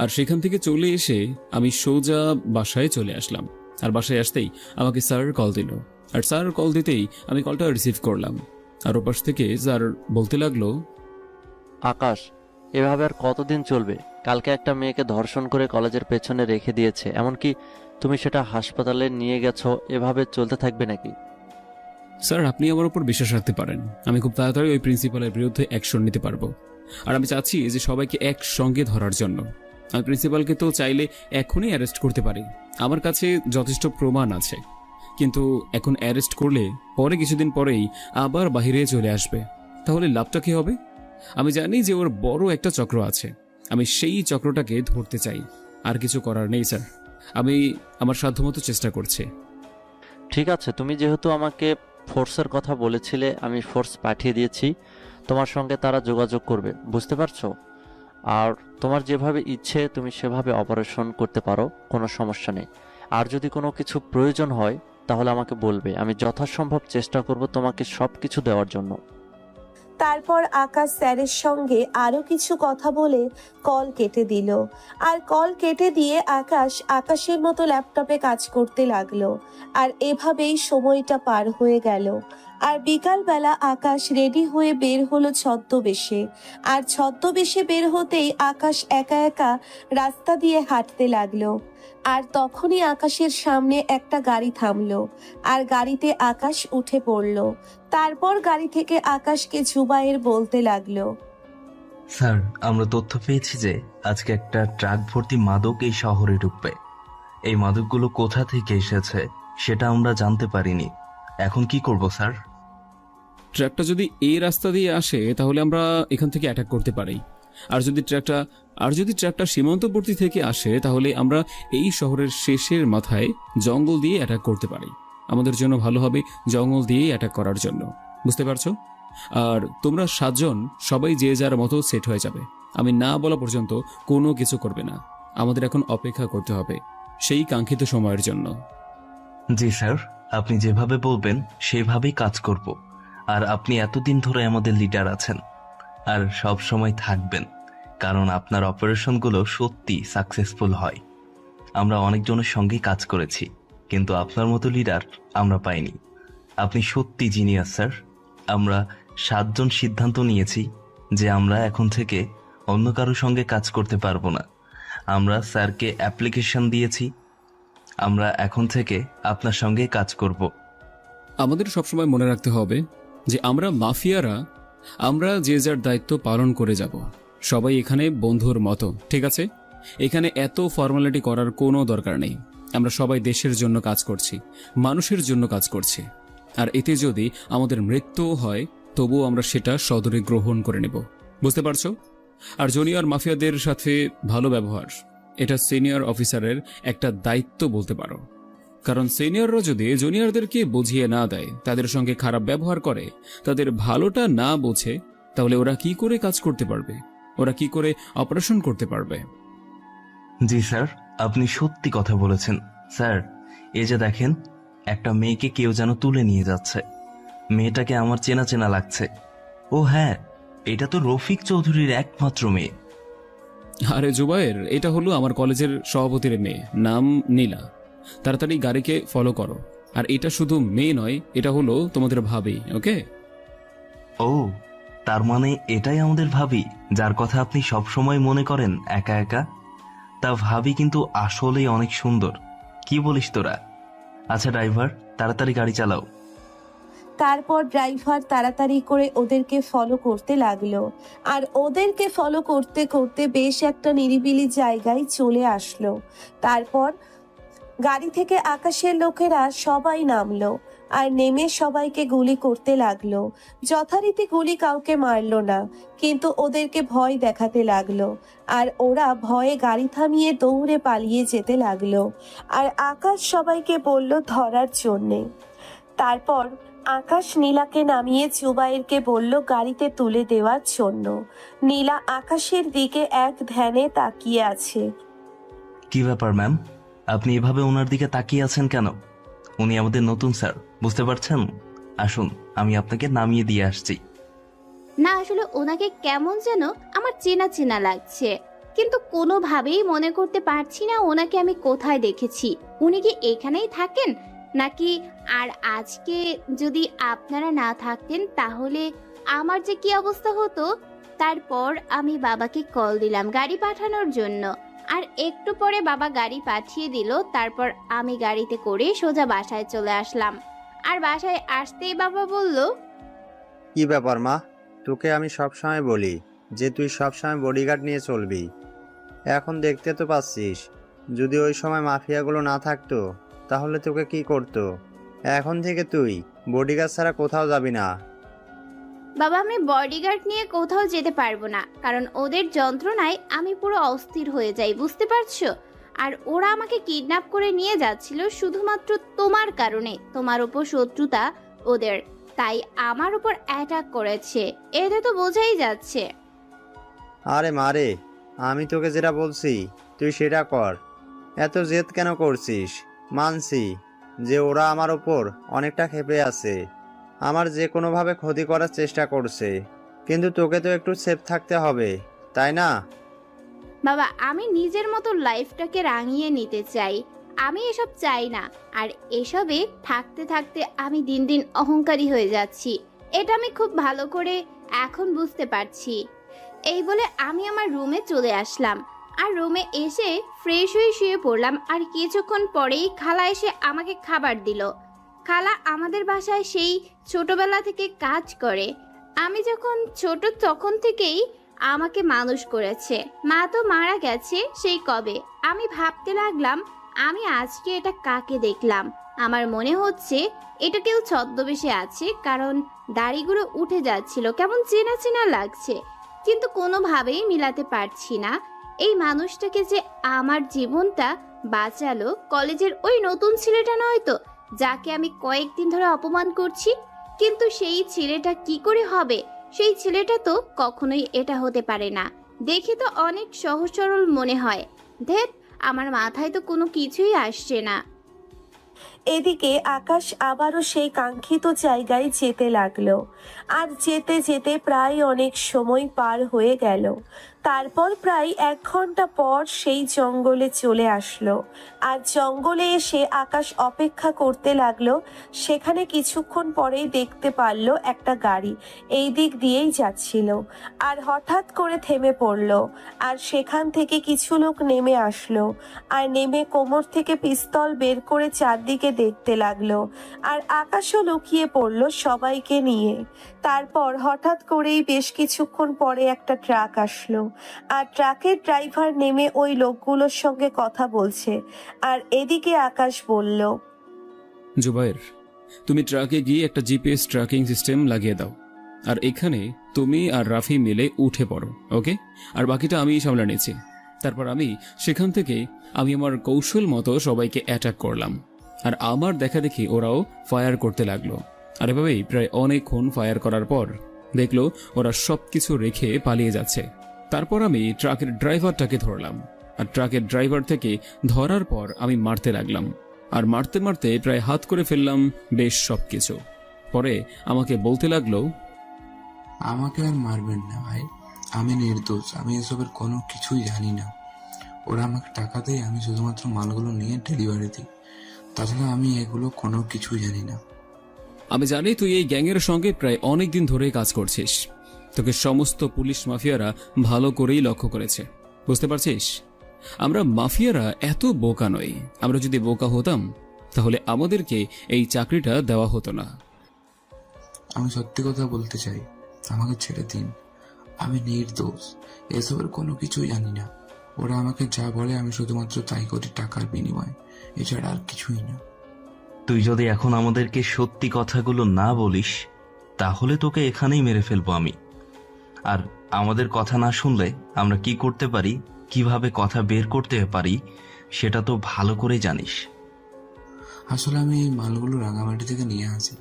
আর সেখান থেকে চলে এসে আমি সোজা বাসায় চলে আসলাম। আর বাসায় আসতেই আমাকে স্যার কল দিল। আর স্যার কল দিতেই আমি কলটা রিসিভ করলাম। আর ওপাশ থেকে স্যার বলতে লাগলো, আকাশ, এভাবে আর কতদিন চলবে? কালকে একটা মেয়েকে ধর্ষণ করে কলেজের পেছনে রেখে দিয়েছে, এমনকি তুমি সেটা হাসপাতালে নিয়ে গেছো। এভাবে চলতে থাকবে নাকি? স্যার, আপনি আমার উপর বিশ্বাস রাখতে পারেন। আমি খুব তাড়াতাড়ি ওই প্রিন্সিপালের বিরুদ্ধে অ্যাকশন নিতে পারবো। আর আমি চাচ্ছি যে সবাইকে একসঙ্গে ধরার জন্য। আমি প্রিন্সিপালকে তো চাইলে এখনই অ্যারেস্ট করতে পারি, আমার কাছে যথেষ্ট প্রমাণ আছে। কিন্তু এখন অ্যারেস্ট করলে পরে কিছুদিন পরেই আবার বাহিরে চলে আসবে, তাহলে লাভটা কি হবে? আমি জানি যে ওর বড় একটা চক্র আছে। আমি সেই চক্রটাকে ধরতে চাই। আর কিছু করার নেই স্যার, আমি আমার সাধ্যমতো চেষ্টা করছি। ঠিক আছে, তুমি যেহেতু আমাকে ফোর্সের কথা বলেছিলে, আমি ফোর্স পাঠিয়ে দিয়েছি। তোমার সঙ্গে তারা যোগাযোগ করবে, বুঝতে পারছো? আর তোমার যেভাবে ইচ্ছে তুমি সেভাবে অপারেশন করতে পারো, কোনো সমস্যা নেই। আর যদি কোনো কিছু প্রয়োজন হয় তাহলে আমাকে বলবে, আমি যথাসম্ভব চেষ্টা করব তোমাকে সব কিছু দেওয়ার জন্য। তারপর আকাশ স্যারের সঙ্গে আরো কিছু কথা বলে কল কেটে দিল। আর কল কেটে দিয়ে আকাশের মতো ল্যাপটপে কাজ করতে লাগলো। আর এভাবেই সময়টা পার হয়ে গেল। আর বিকালবেলা আকাশ রেডি হয়ে বের হলো ছদ্মবেশে। আর ছদ্মবেশে বের হতেই আকাশ একা একা রাস্তা দিয়ে হাঁটতে লাগলো। আর তখনই আকাশের সামনে একটা গাড়ি থামলো। আর গাড়িতে আকাশ উঠে পড়লো। তারপর গাড়ি থেকে আকাশকে জুবায়ের বলতে লাগলো, স্যার, আমরা তথ্য পেয়েছি যে আজকে একটা ট্রাক ভর্তি মাদক এই শহরে ঢুকবে। এই মাদকগুলো কোথা থেকে এসেছে সেটা আমরা জানতে পারিনি। এখন কি করব স্যার? ট্র্যাকটা যদি এই রাস্তা দিয়ে আসে তাহলে আমরা এখান থেকে অ্যাটাক করতে পারি। আর যদি ট্র্যাকটা সীমান্তবর্তী থেকে আসে তাহলে আমরা এই শহরের শেষের মাথায় জঙ্গল দিয়ে অ্যাটাক করতে পারি। আমাদের জন্য ভালো হবে জঙ্গল দিয়ে অ্যাটাক করার জন্য, বুঝতে পারছো? আর তোমরা 7 জন সবাই যে যার মতো সেট হয়ে যাবে। আমি না বলা পর্যন্ত কোনো কিছু করবে না। আমাদের এখন অপেক্ষা করতে হবে সেই কাঙ্ক্ষিত সময়ের জন্য। জি স্যার, আপনি যেভাবে বলবেন সেভাবেই কাজ করব। আর আপনি এতদিন ধরে আমাদের লিডার আছেন আর সব সময় থাকবেন, কারণ আপনার অপারেশনগুলো সত্যি সাকসেসফুল হয়। আমরা অনেকজনের সঙ্গে কাজ করেছি, কিন্তু আপনার মতো লিডার আমরা পাইনি। আপনি সত্যি জিনিয়াস স্যার। আমরা 7 জন সিদ্ধান্ত নিয়েছি যে আমরা এখন থেকে অন্য কারোর সঙ্গে কাজ করতে পারবো না। আমরা স্যারকে অ্যাপ্লিকেশন দিয়েছি, আমরা এখন থেকে আপনার সঙ্গে কাজ করব। আমাদের সবসময় মনে রাখতে হবে যে আমরা মাফিয়ারা, আমরা যে যার দায়িত্ব পালন করে যাব। সবাই এখানে বন্ধুর মতো, ঠিক আছে? এখানে এত ফর্মালিটি করার কোনো দরকার নেই। আমরা সবাই দেশের জন্য কাজ করছি, মানুষের জন্য কাজ করছি। আর এতে যদি আমাদের মৃত্যুও হয় তবুও আমরা সেটা সদরে গ্রহণ করে নেব, বুঝতে পারছো? আর জুনিয়র মাফিয়াদের সাথে ভালো ব্যবহার, এটা সিনিয়র অফিসারের একটা দায়িত্ব বলতে পারো। কারণ সিনিয়ররা যদি জুনিয়রদেরকে বুঝিয়ে না দেয়, তাদের সঙ্গে খারাপ ব্যবহার করে, তাদের ভালোটা না বোঝে, তাহলে ওরা কি করে কাজ করতে পারবে? ওরা কি করে অপারেশন করতে পারবে? জি স্যার, আপনি সত্যি কথা বলেছেন। স্যার, এই যে দেখেন, একটা মেয়েকে কেউ যেন তুলে নিয়ে যাচ্ছে। মেয়েটাকে আমার চেনা চেনা লাগছে। ও হ্যাঁ, এটা তো রফিক চৌধুরীর একমাত্র মেয়ে। আরে জুবায়ের, এটা হলো আমার কলেজের সভাপতির মেয়ে, নাম নীলা। তাড়াতাড়ি গাড়িকে ফলো করো। আর এটা শুধু মেয়ে নয়, এটা হলো তোমাদের ভাবি, ওকে? ও, তার মানে এটাই আমাদের ভাবি, যার কথা আপনি সব সময় মনে করেন একা একা। তা ভাবি কিন্তু আসলেই অনেক সুন্দর। কি বলিস তোরা? আচ্ছা ড্রাইভার, তাড়াতাড়ি গাড়ি চালাও। তারপর ড্রাইভার তাড়াতাড়ি করে ওদেরকে ফলো করতে লাগলো। আর ওদেরকে ফলো করতে করতে বেশ একটা নিরিবিলি জায়গায় চলে আসলো। তারপর গাড়ি থেকে আকাশের লোকেরা সবাই নামলো। আর নেমে সবাইকে গুলি করতে লাগলো। যথারীতি গুলি কাউকে মারলো না, কিন্তু ওদেরকে ভয় দেখাতে লাগলো। আর ওরা ভয়ে গাড়ি থামিয়ে দৌড়ে পালিয়ে যেতে লাগলো। আর আকাশ সবাইকে বলল ধরার জন্যে। তারপর আকাশ নীলাকে নামিয়ে জুবাইরকে বলল গাড়িতে তুলে দেওয়ার জন্য। নীলা আকাশের দিকে এক ধ্যানে তাকিয়ে আছে। কি ব্যাপার ম্যাম, আপনি এভাবে ওনার দিকে তাকিয়ে আছেন কেন? উনি আমাদের নতুন স্যার, বুঝতে পারছেন? আসুন, আমি আপনাকে নামিয়ে দিয়ে আসছি। না, আসলে ওনাকে কেমন যেন আমার চেনা চেনা লাগছে, কিন্তু কোনোভাবেই মনে করতে পারছি না ওনাকে আমি কোথায় দেখেছি। উনি কি এখানেই থাকেন নাকি? আর আজকে যদি আপনারা না থাকতেন তাহলে আমার যে কি অবস্থা হতো। তারপর আমি বাবাকে কল দিলাম গাড়ি পাঠানোর জন্য, আর একটু পরে বাবা গাড়ি পাঠিয়ে দিল। তারপর আমি গাড়িতে করে সোজা বাসায় চলে আসলাম। আর বাসায় আসতেই বাবা বলল, কি ব্যাপার মা, তোকে আমি সবসময় বলি যে তুই সবসময় বডিগার্ড নিয়ে চলবি। এখন দেখতে তো পাচ্ছিস, যদি ওই সময় মাফিয়াগুলো না থাকতো তাহলে তোকে কি করতো। এখন থেকে তুই বডিগার্ড ছাড়া কোথাও যাবি না। বাবা, আমি বডিগার্ড নিয়ে কোথাও যেতে পারবো না, কারণ ওদের যন্ত্রণায় আমি পুরো অস্থির হয়ে যাই, বুঝতে পারছো? আর ওরা আমাকে কিডন্যাপ করে নিয়ে যাচ্ছিল শুধুমাত্র তোমার কারণে। তোমার উপর শত্রুতা ওদের, তাই আমার উপর অ্যাটাক করেছে। এতে তো বোঝাই যাচ্ছে। আরে মারে, আমি তোকে যেটা বলছি তুই সেটা কর। এত জেদ কেন করছিস? মানছি যে ওরা আমার ওপর অনেকটা ক্ষেপে আছে, আমার যে কোনোভাবে ক্ষতি করার চেষ্টা করছে, কিন্তু তোকে তো একটু সেফ থাকতে হবে, তাই না? বাবা, আমি নিজের মতো লাইফটাকে রাঙিয়ে নিতে চাই, আমি এসব চাই না। আর এসবে থাকতে থাকতে আমি দিন দিন অহংকারী হয়ে যাচ্ছি, এটা আমি খুব ভালো করে এখন বুঝতে পারছি। এই বলে আমি আমার রুমে চলে আসলাম। আর রুমে এসে ফ্রেশ হয়ে শুয়ে পড়লাম। আর কিছুক্ষণ পরেই খালা এসে আমাকে খাবার দিল। খালা আমাদের বাসায় সেই ছোটবেলা থেকে কাজ করে। আমি যখন ছোট তখন থেকেই আমাকে মানুষ করেছে। মা তো মারা গেছে সেই কবে। আমি ভাবতে লাগলাম আমি আজকে এটা কাকে দেখলাম। আমার মনে হচ্ছে এটা কেউ ছদ্মবেশে আছে, কারণ দাড়িগুলো উঠে যাচ্ছিল, কেমন চেনা চেনা লাগছে, কিন্তু কোনোভাবেই মিলাতে পারছি না এই মানুষটাকে যে আমার জীবনটা বাঁচালো। কলেজের ওই নতুন ছেলেটা নয় তো, যাকে আমি কয়েকদিন ধরে অপমান করছি? কিন্তু সেই ছেলেটা কি করে হবে? সেই ছেলেটা তো কখনোই এটা হতে পারে না। দেখে তো অনেক সহজ সরল মনে হয়। ধ্যাৎ, আমার মাথায় তো কোনো কিছুই আসছে না। এদিকে আকাশ আবারও সেই কাঙ্ক্ষিত জায়গায় যেতে লাগলো। আর যেতে যেতে প্রায় অনেক সময় পার হয়ে গেল। তারপর প্রায় 1 ঘন্টা পর সেই জঙ্গলে চলে আসলো। আর জঙ্গলে এসে আকাশ অপেক্ষা করতে লাগলো। সেখানে কিছুক্ষণ পরেই দেখতে পারলো একটা গাড়ি এই দিক দিয়েই যাচ্ছিল। আর হঠাৎ করে থেমে পড়লো। আর সেখান থেকে কিছু লোক নেমে আসলো। আর নেমে কোমর থেকে পিস্তল বের করে চারদিকে দেখতে লাগলো। আর আকাশও লুকিয়ে পড়লো সবাইকে নিয়ে। তারপর হঠাৎ করেই বেশ কিছুক্ষণ পরে একটা ট্রাক আসলো। আর ট্রাকের ড্রাইভার নেমে ওই লোকগুলোর সঙ্গে কথা বলছে। আর এদিকে আকাশ বলল, জুবাইর, তুমি ট্রাকে গিয়ে একটা জিপিএস ট্র্যাকিং সিস্টেম লাগিয়ে দাও। আর এখানে তুমি আর রাফি মিলে উঠে পড়ো, ওকে? আর বাকিটা আমি সামলে নিয়েছি। তারপর আমি সেখান থেকে আমার কৌশল মতো সবাইকে অ্যাটাক করলাম। আর আমার দেখা দেখি ওরাও ফায়ার করতে লাগলো। আর এভাবেই প্রায় অনেকক্ষণ ফায়ার করার পর দেখলো ওরা সবকিছু রেখে পালিয়ে যাচ্ছে। তারপর আমি ট্রাকের ড্রাইভারটাকে ধরলাম। আর ট্রাকের ড্রাইভার থেকে ধরার পর আমি মারতে লাগলাম। আর মারতে মারতে প্রায় হাত করে ফেললাম বেশ সবকিছু। পরে আমাকে বলতে লাগলো, আমাকে আর মারবেন না ভাই, আমি নির্দোষ, আমি এসবের কোনো কিছুই জানি না। ওরা আমাকে টাকা দেয়, আমি শুধুমাত্র মালগুলো নিয়ে ডেলিভারি দিই, তাছাড়া আমি এগুলো কোনো কিছুই জানি না। আমি জানি তুই এই গ্যাংয়ের সঙ্গে প্রায় অনেক দিন ধরে কাজ করছিস। তোকে সমস্ত পুলিশ মাফিয়ারা ভালো করেই লক্ষ্য করেছে, বুঝতে পারছিস? আমরা মাফিয়ারা এত বোকা নই। আমরা যদি বোকা হতাম তাহলে আমাদেরকে এই চাকরিটা দেওয়া হতো না। আমি সত্যি কথা বলতে চাই, আমাকে ছেড়ে দিন, আমি নির্দোষ, এসবের কোনো কিছুই জানি না। ওরা আমাকে যা বলে আমি শুধুমাত্র তাই করি টাকার বিনিময়ে, এছাড়া আর কিছুই না। তুই যদি এখন আমাদেরকে সত্যি কথাগুলো না বলিস তাহলে তোকে এখানেই মেরে ফেলবো আমি। আর আমাদের কথা না শুনলে আমরা কি করতে পারি, কিভাবে কথা বের করতে পারি সেটা তো ভালো করে জানিস। আসলে আমি এই মালগুলো রাঙামাটি থেকে নিয়ে আসি,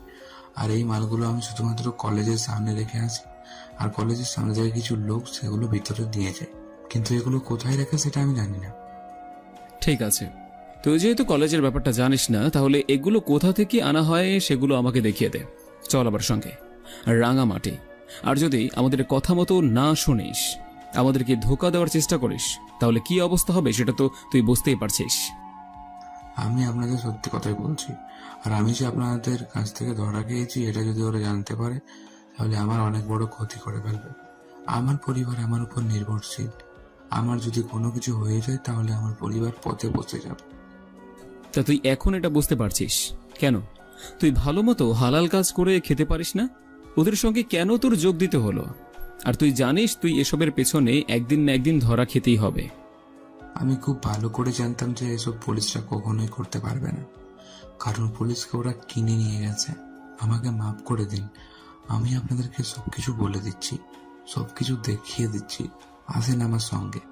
আর এই মালগুলো আমি শুধুমাত্র কলেজের সামনে রেখে আসি, আর কলেজের সামনে থেকে কিছু লোক সেগুলো ভিতরে দিয়ে যায়, কিন্তু এগুলো কোথায় রাখে সেটা আমি জানি না। ঠিক আছে, তুই যেহেতু কলেজের ব্যাপারটা জানিস না, তাহলে এগুলো কোথা থেকে আনা হয় সেগুলো আমাকে দেখিয়ে দে। চল আবার সঙ্গে। আর রাঙামাটি, আর যদি আমাদের কথা মতো না শুনিস, আমাদেরকে ধোকা দেওয়ার চেষ্টা করিস, তাহলে কি অবস্থা হবে সেটা তো তুই বুঝতেই পারছিস। আমি আপনাদের সত্যি কথাই বলছি, আর আমি যে আপনাদের কাছ থেকে ধরা খেয়েছি এটা যদি ওরা জানতে পারে তাহলে আমার অনেক বড় ক্ষতি করে ফেলবে। আমার পরিবার আমার উপর নির্ভরশীল, আমার যদি কোনো কিছু হয়ে যায় তাহলে আমার পরিবার পথে বসে যাবে। তা তুই এখন এটা বুঝতে পারছিস কেন? তুই ভালো মতো হালাল কাজ করে খেতে পারিস না? ওদের সঙ্গে কেন তোর যোগ দিতে হলো? আর তুই জানিস তুই এসবের পেছনে একদিন না একদিন ধরা খেতেই হবে। আমি খুব ভালো করে জানতাম যে এসব পুলিশরা কখনোই করতে পারবে না, কারণ পুলিশকে ওরা কিনে নিয়ে গেছে। আমাকে মাফ করে দিন, আমি আপনাদেরকে সবকিছু বলে দিচ্ছি, সবকিছু দেখিয়ে দিচ্ছি, আসেন আমার সঙ্গে।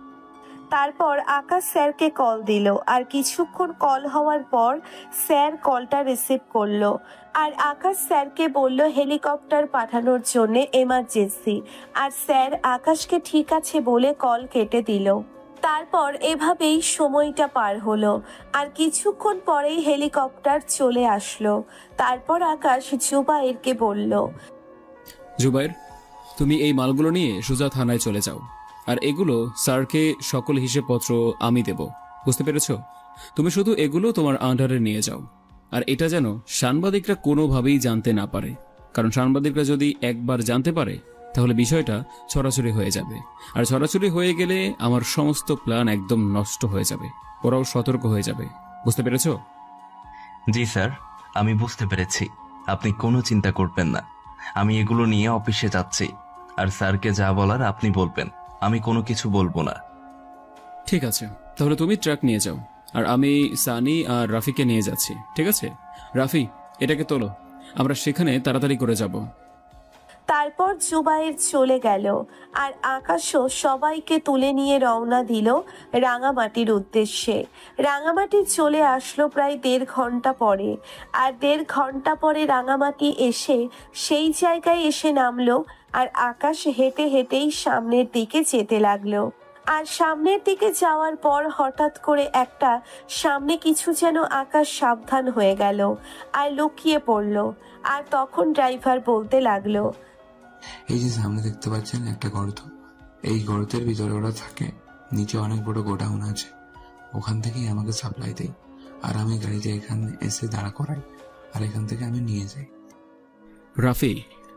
তারপর আকাশ স্যারকে কল দিল, আর কিছুক্ষণ কল হওয়ার পর স্যার কলটা রিসিভ করলো, আর আকাশ স্যারকে বলল হেলিকপ্টার পাঠানোর জন্য এমার্জেন্সি, আর স্যার আকাশকে ঠিক আছে বলে কল কেটে দিল। তারপর এভাবেই সময়টা পার হলো, আর কিছুক্ষণ পরেই হেলিকপ্টার চলে আসলো। তারপর আকাশ জুবাইরকে বলল, জুবাইর, তুমি এই মালগুলো নিয়ে সোজা থানায় চলে যাও, আর এগুলো স্যারকে সকল হিসেবপত্র আমি দেব, বুঝতে পেরেছ? তুমি শুধু এগুলো তোমার আন্ডারে নিয়ে যাও, আর এটা যেন সাংবাদিকরা কোনোভাবেই জানতে না পারে, কারণ সাংবাদিকরা যদি একবার জানতে পারে তাহলে বিষয়টা ছড়াছড়ি হয়ে যাবে, আর ছড়াছড়ি হয়ে গেলে আমার সমস্ত প্ল্যান একদম নষ্ট হয়ে যাবে, ওরাও সতর্ক হয়ে যাবে, বুঝতে পেরেছ? জি স্যার, আমি বুঝতে পেরেছি, আপনি কোনো চিন্তা করবেন না। আমি এগুলো নিয়ে অফিসে যাচ্ছি, আর স্যারকে যা বলার আপনি বলবেন, আমি কোনো কিছু বলবো না। ঠিক আছে, তাহলে তুমি ট্রাক নিয়ে যাও, আর আমি সানি আর রাফিকে নিয়ে যাচ্ছি, ঠিক আছে? রাফি, এটাকে তোলো, আমরা সেখানে তাড়াতাড়ি করে যাব। তারপর জুবাইর চলে গেল, আর আকাশও সবাইকে তুলে নিয়ে রওনা দিল রাঙামাটির উদ্দেশ্যে। রাঙামাটি চলে আসলো প্রায় 1.5 ঘন্টা পরে, আর 1.5 ঘন্টা পরে রাঙামাটি এসে সেই জায়গায় এসে নামলো, আর আকাশ হেঁটে হেঁটেই সামনের দিকে যেতে লাগলো। আর সামনের দিকে যাওয়ার পর হঠাৎ করে একটা সামনে কিছু যেন আকাশ সাবধান হয়ে গেল আর লুকিয়ে পড়লো। আর তখন ড্রাইভার বলতে লাগলো, এই যে সামনে দেখতে পাচ্ছেন একটা গর্ত, এই গর্তের ভিতরে ওরা থাকে, নিচে অনেক বড় গোডাউন আছে, ওখান থেকেই আমাকে সাপ্লাই দেয়, আর আমি গাড়িতে এখানে এসে দাঁড়া করাই, আর এখান থেকে আমি নিয়ে যাই। রাফি,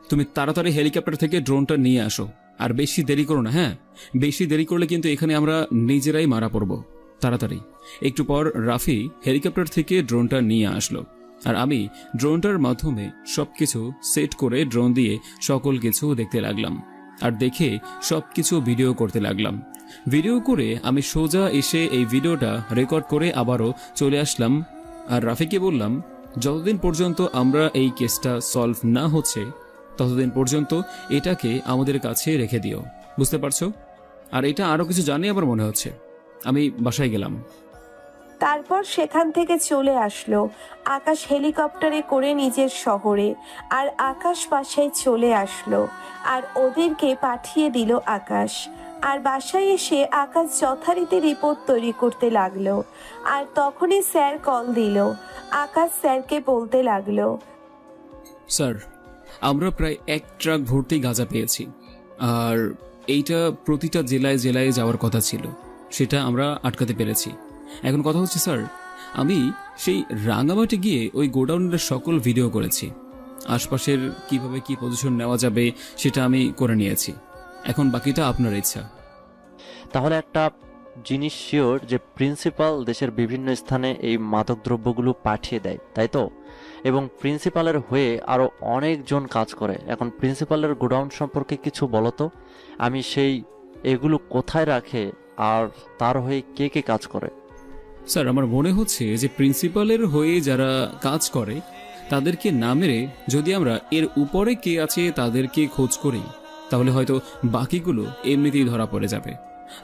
তুমি তাড়াতাড়ি হেলিকপ্টার থেকে ড্রোনটা নিয়ে আসো, আর বেশি দেরি করো না। হ্যাঁ, বেশি দেরি করলে কিন্তু এখানে আমরা নিজেরাই মারা পড়ব। তাড়াতাড়ি। একটু পর রাফি হেলিকপ্টার থেকে ড্রোনটা নিয়ে আসলো, আর আমি ড্রোনটার মাধ্যমে সবকিছু সেট করে ড্রোন দিয়ে সকল কিছু দেখতে লাগলাম, আর দেখে সবকিছু ভিডিও করতে লাগলাম। ভিডিও করে আমি সোজা এসে এই ভিডিওটা রেকর্ড করে আবারও চলে আসলাম, আর রাফিকে বললাম যতদিন পর্যন্ত আমরা এই কেসটা সলভ না হচ্ছে ততদিন পর্যন্ত এটাকে আমাদের কাছে রেখে দিও, বুঝতে পারছো? আর এটা আরো কিছু জানি আবার মনে হচ্ছে। আমি বাসায় গেলাম। তারপর সেখান থেকে চলে আসলো আকাশ হেলিকপ্টারে করে নিজের শহরে, আর আকাশ বাসায় চলে আসলো, আর ওদেরকে পাঠিয়ে দিল আকাশ। আর বাসায় এসে আকাশ যথারীতি রিপোর্ট তৈরি করতে লাগলো, আর তখনই স্যার কল দিল। আকাশ স্যারকে বলতে লাগলো, স্যার, আমরা প্রায় 1 ট্রাক ভর্তি গাঁজা পেয়েছি, আর এইটা প্রতিটা জেলায় জেলায় যাওয়ার কথা ছিল, সেটা আমরা আটকাতে পেরেছি। এখন কথা হচ্ছে স্যার, আমি সেই রাঙামাটি গিয়ে ওই গোডাউনের সকল ভিডিও করেছি, আশপাশের কিভাবে কি পজিশন নেওয়া যাবে সেটা আমি করে নিয়েছি, এখন বাকিটা আপনার ইচ্ছা। তাহলে একটা জিনিস শিওর যে প্রিন্সিপাল দেশের বিভিন্ন স্থানে এই মাদকদ্রব্যগুলো পাঠিয়ে দেয়, তাই তো? এবং প্রিন্সিপালের হয়ে আরও অনেকজন কাজ করে। এখন প্রিন্সিপালের গোডাউন সম্পর্কে কিছু বলো তো, আমি সেই এগুলো কোথায় রাখে আর তার হয়ে কে কে কাজ করে? স্যার, আমার মনে হচ্ছে যে প্রিন্সিপালের হয়ে যারা কাজ করে তাদেরকে না মেরে যদি আমরা এর উপরে কে আছে তাদেরকে খোঁজ করি, তাহলে হয়তো বাকিগুলো এমনিতেই ধরা পড়ে যাবে।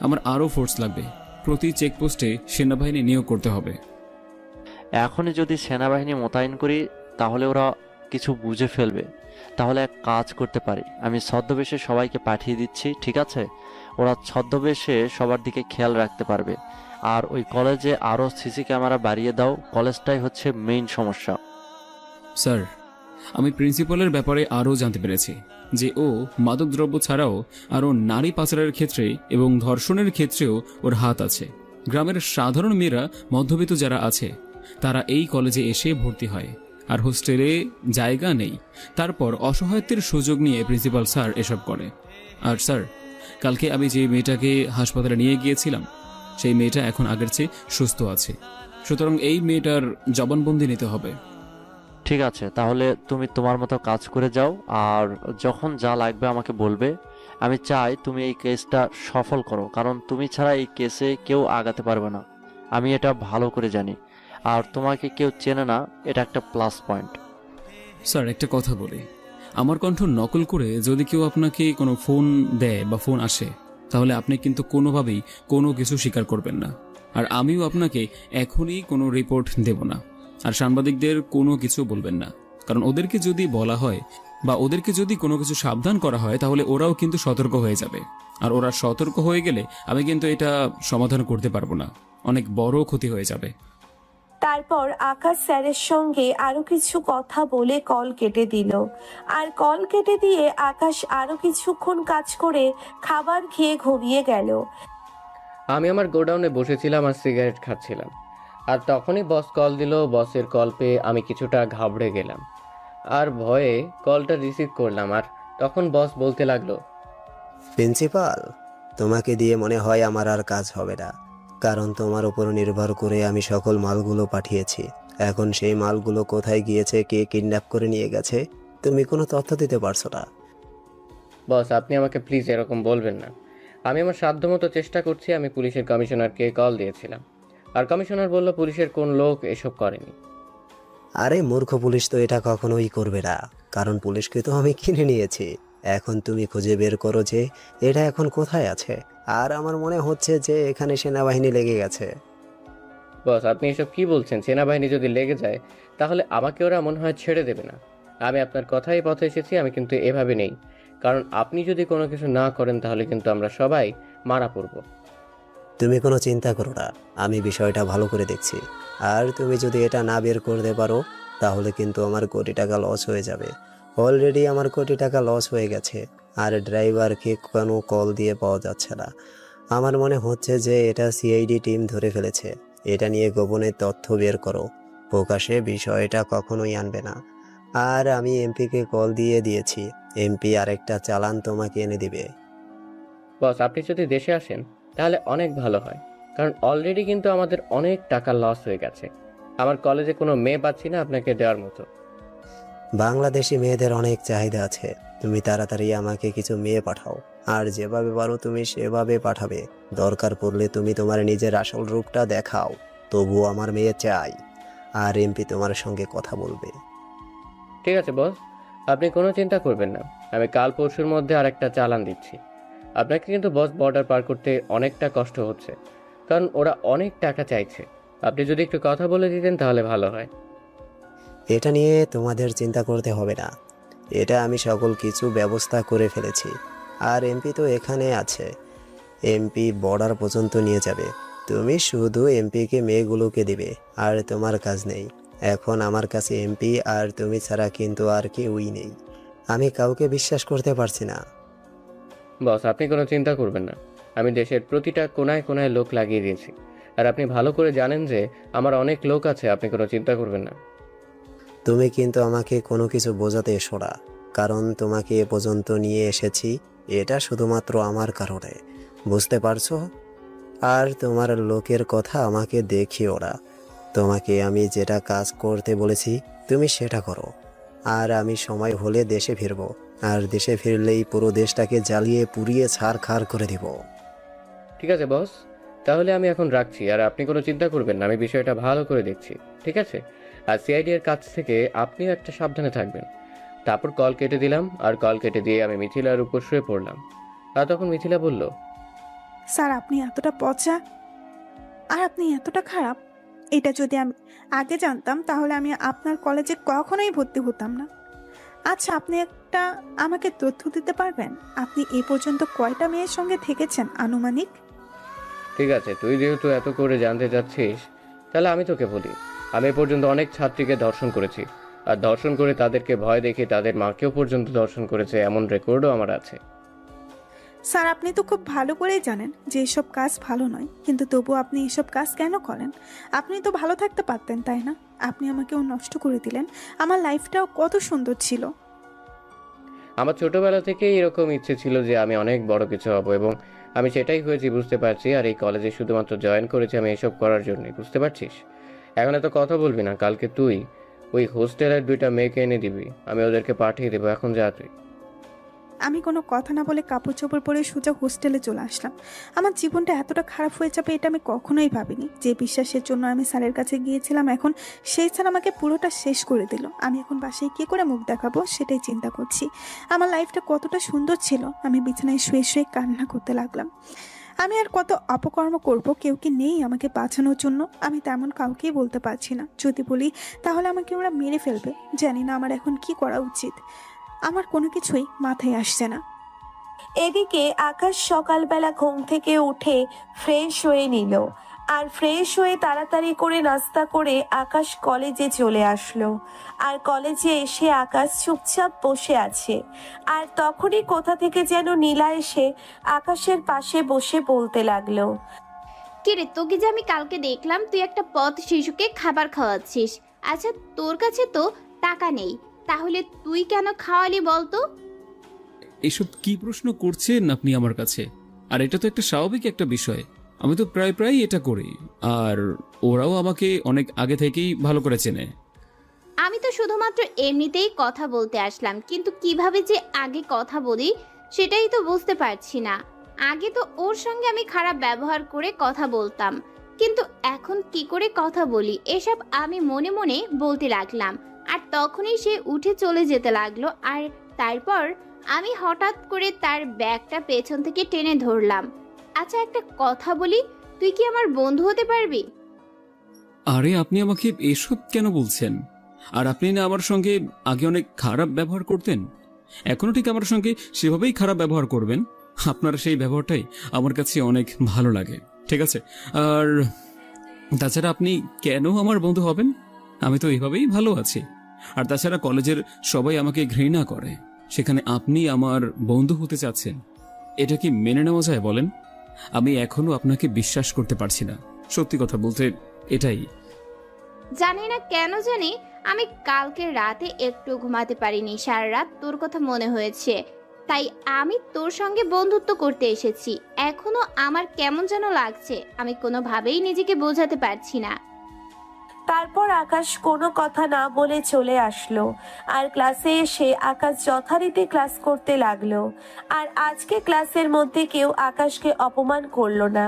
আমার আরও ফোর্স লাগবে, প্রতি চেকপোস্টে সেনাবাহিনী নিয়োগ করতে হবে। এখনই যদি সেনাবাহিনী মোতায়েন করি তাহলে ওরা কিছু বুঝে ফেলবে। তাহলে এক কাজ করতে পারি, আমি ছদ্মবেশে সবাইকে পাঠিয়ে দিচ্ছি, ঠিক আছে? ওরা ছদ্মবেশে সবার দিকে খেয়াল রাখতে পারবে। আর ওই কলেজে আরও সিসি ক্যামেরা বাড়িয়ে দাও, কলেজটাই হচ্ছে মেইন সমস্যা। স্যার, আমি প্রিন্সিপালের ব্যাপারে আরও জানতে পেরেছি যে ও মাদকদ্রব্য ছাড়াও আরও নারী পাচারের ক্ষেত্রে এবং ধর্ষণের ক্ষেত্রেও ওর হাত আছে। গ্রামের সাধারণ মেয়েরা, মধ্যবিত্ত যারা আছে, তারা এই কলেজে এসে ভর্তি হয়, আর হোস্টেলে জায়গা নেই। তারপর অসহায়ত্বের সুযোগ নিয়ে প্রিন্সিপাল স্যার এসব করে। আর স্যার, কালকে আমি যে মেয়েটাকে হাসপাতালে নিয়ে গিয়েছিলাম, সেই মেয়েটা এখন আগের চেয়ে সুস্থ আছে। সুতরাং এই মেয়েটার জবানবন্দি নিতে হবে। ঠিক আছে, তাহলে তুমি তোমার মতো কাজ করে যাও, আর যখন যা লাগবে আমাকে বলবে। আমি চাই তুমি এই কেসটা সফল করো, কারণ তুমি ছাড়া এই কেসে কেউ আগাতে পারবে না, আমি এটা ভালো করে জানি। আর তোমাকে কেউ চেনে না, এটা একটা প্লাস পয়েন্ট। স্যার, একটা কথা বলি, আমার কণ্ঠ নকল করে যদি কেউ আপনাকে কোনো ফোন দেয় বা ফোন আসে, তাহলে আপনি কিন্তু কোনোভাবেই কোনো কিছু স্বীকার করবেন না। আর আমিও আপনাকে এখনই কোনো রিপোর্ট দেব না। আর সাংবাদিকদের কোনো কিছু বলবেন না, কারণ ওদেরকে যদি বলা হয় বা ওদেরকে যদি কোনো কিছু সাবধান করা হয়, তাহলে ওরাও কিন্তু সতর্ক হয়ে যাবে। আর ওরা সতর্ক হয়ে গেলে আমি কিন্তু এটা সমাধান করতে পারবো না, অনেক বড় ক্ষতি হয়ে যাবে। তারপর আকাশ স্যারের সঙ্গে আরো কিছু কথা বলে কল কেটে দিল। আর কল কেটে দিয়ে আকাশ আরো কিছুক্ষণ কাজ করে খাবার খেয়ে ঘুমিয়ে গেল। আমি আমার গোডাউনে বসেছিলাম আর সিগারেট খাচ্ছিলাম, আর তখনই বস কল দিল। বসের কল পেয়ে আমি কিছুটা ঘাবড়ে গেলাম আর ভয়ে কলটা রিসিভ করলাম। আর তখন বস বলতে লাগলো, প্রিন্সিপাল, তোমাকে দিয়ে মনে হয় আমার আর কাজ হবে না, কারণ তোমার উপর নির্ভর করে আমি সকল মালগুলো পাঠিয়েছি। এখন সেই মালগুলো কোথায় গিয়েছে, কে কিডন্যাপ করে নিয়ে গেছে, তুমি কোনো তথ্য দিতে পারছো না। বস, আপনি আমাকে প্লিজ এরকম বলবেন না। আমি আমার সাধ্যমতো চেষ্টা করছি। আমি পুলিশের কমিশনারকে কল দিয়েছিলাম, আর কমিশনার বলল পুলিশের কোন লোক এসব করেনি। আরে মূর্খ, পুলিশ তো এটা কখনোই করবে না, কারণ পুলিশকে তো আমি কিনে নিয়েছি। এখন তুমি খুঁজে বের করো যে এটা এখন কোথায় আছে। আর আমার মনে হচ্ছে যে এখানে সেনাবাহিনী লেগে গেছে। বস, আপনি এসব কি বলছেন? সেনাবাহিনী যদি লেগে যায় তাহলে আমাকে ওরা মনে হয় ছেড়ে দেবে না। আমি আপনার কথাই পথে এসেছি, আমি কিন্তু এভাবে নেই। কারণ আপনি যদি কোনো কিছু না করেন তাহলে কিন্তু আমরা সবাই মারা পড়ব। তুমি কোনো চিন্তা করো না, আমি বিষয়টা ভালো করে দেখছি। আর তুমি যদি এটা না বের করতে পারো তাহলে কিন্তু আমার কোটি টাকা লস হয়ে যাবে। অলরেডি আমার কোটি টাকা লস হয়ে গেছে, আর ড্রাইভারকে কোনো কল দিয়ে পাওয়া যাচ্ছে না। আমার মনে হচ্ছে যে এটা সিআইডি টিম ধরে ফেলেছে। এটা নিয়ে গোপনে তথ্য বের করো, প্রকাশে বিষয়টা কখনোই আনবে না। আর আমি এমপিকে কল দিয়ে দিয়েছি, এমপি আরেকটা চালান তোমাকে এনে দিবে। বস, আপনি যদি দেশে আসেন তাহলে অনেক ভালো হয়, কারণ অলরেডি কিন্তু আমাদের অনেক টাকা লস হয়ে গেছে। আমার কলেজে কোনো মেয়ে পাচ্ছি না আপনাকে দেওয়ার মতো। বাংলাদেশি মেয়েদের অনেক চাহিদা আছে, তুমি তাড়াতাড়ি আমাকে কিছু মেয়ে পাঠাও। আর যেভাবে পারো তুমি সেভাবে পাঠাবে। দরকার পড়লে তুমি তোমার নিজের আসল রূপটা দেখাও, তবুও আমার মেয়ে চাই। আর এমপি তোমার সঙ্গে কথা বলবে। ঠিক আছে বস, আপনি কোনো চিন্তা করবেন না। আমি কাল পরশুর মধ্যে আরেকটা চালান দিচ্ছি আপনাকে। কিন্তু বস, বর্ডার পার করতে অনেকটা কষ্ট হচ্ছে, কারণ ওরা অনেক টাকা চাইছে। আপনি যদি একটু কথা বলে দিতেন তাহলে ভালো হয়। এটা নিয়ে তোমাদের চিন্তা করতে হবে না, এটা আমি সকল কিছু ব্যবস্থা করে ফেলেছি। আর এমপি তো এখানে আছে, এমপি বর্ডার পর্যন্ত নিয়ে যাবে। তুমি শুধু এমপিকে মেয়েগুলোকে দিবে, আর তোমার কাজ নেই। এখন আমার কাছে এমপি আর তুমি ছাড়া কিন্তু আর কেউই নেই। আমি কাউকে বিশ্বাস করতে পারছি না। বস, আপনি কোনো চিন্তা করবেন না। আমি দেশের প্রতিটা কোনায় কোনায় লোক লাগিয়ে দিয়েছি, আর আপনি ভালো করে জানেন যে আমার অনেক লোক আছে। আপনি কোনো চিন্তা করবেন না। তুমি কিন্তু আমাকে কোনো কিছু বোঝাতে এসো না, কারণ তোমাকে এ পর্যন্ত নিয়ে এসেছি এটা শুধুমাত্র আমার কারণে, বুঝতে পারছো? আর তোমার লোকের কথা আমাকে দেখিও না। তোমাকে আমি যেটা কাজ করতে বলেছি তুমি সেটা করো। আর আমি সময় হলে দেশে ফিরবো, আর দেশে ফিরলেই পুরো দেশটাকে জ্বালিয়ে পুড়িয়ে ছারখার করে দিব। ঠিক আছে বস, তাহলে আমি এখন রাখছি, আর আপনি কোনো চিন্তা করবেন না, আমি বিষয়টা ভালো করে দেখছি, ঠিক আছে? আর সিআইডি এর কাছ থেকে আপনিও একটা সাবধানে থাকবেন। তারপর কল কেটে দিলাম, আর কল কেটে দিয়ে আমি মিথিলার উপর শুয়ে পড়লাম। আর তখন মিথিলা বলল, স্যার আপনি এতটা পচা আর আপনি এতটা খারাপ, এটা যদি আমি আগে জানতাম তাহলে আমি আপনার কলেজে কখনোই ভর্তি হতাম না। আচ্ছা আপনি একটা আমাকে তথ্য দিতে পারবেন, আপনি এ পর্যন্ত কয়টা মেয়ের সঙ্গে থেকেছেন আনুমানিক? ঠিক আছে, তুই যেহেতু এত করে জানতে চাচ্ছিস, তাহলে আমি তোকে বলি, আমি এ পর্যন্ত অনেক ছাত্রীকে ধর্ষণ করেছি, আর ধর্ষণ করে তাদেরকে ভয় দেখে তাদের মাকেও পর্যন্ত ধর্ষণ করেছে, এমন রেকর্ডও আমার আছে। স্যার আপনি তো খুব ভালো করেই জানেন যে এসব কাজ ভালো নয়, কিন্তু তবু আপনি এসব কাজ কেন করেন? আপনি তো ভালো থাকতে পারতেন, তাই না? আপনি আমাকেও নষ্ট করে দিলেন, আমার লাইফটাও কত সুন্দর ছিল। আমার ছোটবেলা থেকেই এরকম ইচ্ছে ছিল যে আমি অনেক বড় কিছু হব, এবং আমি সেটাই হয়েছি, বুঝতে পারছি। আর এই কলেজে শুধুমাত্র জয়েন করেছি আমি এসব করার জন্যই, বুঝতে পারছিস? এখন এত কথা বলবি না, কালকে তুই ওই হোস্টেলের 2টা মেয়েকে এনে দিবি, আমি ওদেরকে পাঠিয়ে দেবো, এখন যা তুই। আমি কোনো কথা না বলে কাপড় চোপড় পরে সোজা হোস্টেলে চলে আসলাম। আমার জীবনটা এতটা খারাপ হয়ে যাবে এটা আমি কখনোই ভাবিনি। যে বিশ্বাসের জন্য আমি স্যারের কাছে গিয়েছিলাম, এখন সেই স্যার আমাকে পুরোটা শেষ করে দিল। আমি এখন বাসায় কী করে মুখ দেখাবো সেটাই চিন্তা করছি। আমার লাইফটা কতটা সুন্দর ছিল। আমি বিছানায় শুয়ে শুয়ে কান্না করতে লাগলাম। আমি আর কত অপকর্ম করব, কেউ কি নেই আমাকে বাঁচানোর জন্য? আমি তেমন কাউকেই বলতে পারছি না, যদি বলি তাহলে আমাকে ওরা মেরে ফেলবে। জানি না আমার এখন কি করা উচিত, আমার কোনো কিছুই মাথায় আসছে না। এদিকে আকাশ সকালবেলা ঘুম থেকে উঠে ফ্রেশ হয়ে নিল, আর ফ্রেশ হয়ে তাড়াতাড়ি করে নাস্তা করে আকাশ কলেজে চলে আসলো। আর কলেজে এসে আকাশ চুপচাপ বসে আছে, আর তখনই কোথা থেকে যেন নীলা এসে আকাশের পাশে বসে বলতে লাগলো, কিরে, তোকে যে আমি কালকে দেখলাম তুই একটা পথ শিশুকে খাবার খাওয়াচ্ছিস। আচ্ছা, তোর কাছে তো টাকা নেই, তাহলে তুই কেন খাওয়ালি বলতো? এসব কি প্রশ্ন করছেন আপনি আমার কাছে? আর এটা তো একটা স্বাভাবিক একটা বিষয়, আমি তো প্রায় এটা করি, আর ওরাও আমাকে অনেক আগে থেকেই ভালো করে চেনে। আমি তো শুধুমাত্র এমনিতেই কথা বলতে আসলাম, কিন্তু কিভাবে যে আগে কথা বলি সেটাই তো বুঝতে পারছি না। আগে তো ওর সঙ্গে আমি খারাপ ব্যবহার করে কথা বলতাম, কিন্তু এখন কি করে কথা বলি এসব আমি মনে মনে বলতে লাগলাম। আর তখনই সে উঠে চলে যেতে লাগলো, আর তারপর আমি হঠাৎ করে তার ব্যাগটা পেছন থেকে টেনে ধরলাম। আচ্ছা একটা কথা বলি, তুই কি আমার বন্ধু হতে পারবি? আরে আপনি আমাকে এসব কেন বলছেন? আর আপনি না আমার সঙ্গে আগে অনেক খারাপ ব্যবহার করতেন, এখনো ঠিক আমার সঙ্গে সেভাবেই খারাপ ব্যবহার করবেন। আপনার সেই ব্যবহারটাই আমার কাছে অনেক ভালো লাগে, ঠিক আছে? আর তাছাড়া আপনি কেন আমার বন্ধু হবেন? আমি তো এইভাবেই ভালো আছি। আর তাছাড়া কলেজের সবাই আমাকে ঘৃণা করে, সেখানে আপনি আমার বন্ধু হতে চাচ্ছেন, এটা কি মেনে নেওয়া যায় বলেন? আমি এখনো আপনাকে বিশ্বাস করতে পারছি না, সত্যি কথা বলতে এটাই। জানি না কেন জানি আমি কালকে রাতে একটু ঘুমাতে পারিনি, সারা রাত তোর কথা মনে হয়েছে, তাই আমি তোর সঙ্গে বন্ধুত্ব করতে এসেছি। এখনো আমার কেমন যেন লাগছে, আমি কোনোভাবেই নিজেকে বোঝাতে পারছি না। তারপর আকাশ কোনো কথা না বলে চলে আসলো, আর ক্লাসে এসে আকাশ যথারীতি ক্লাস করতে লাগলো। আর আজকে ক্লাসের মধ্যে কেউ আকাশকে অপমান করলো না,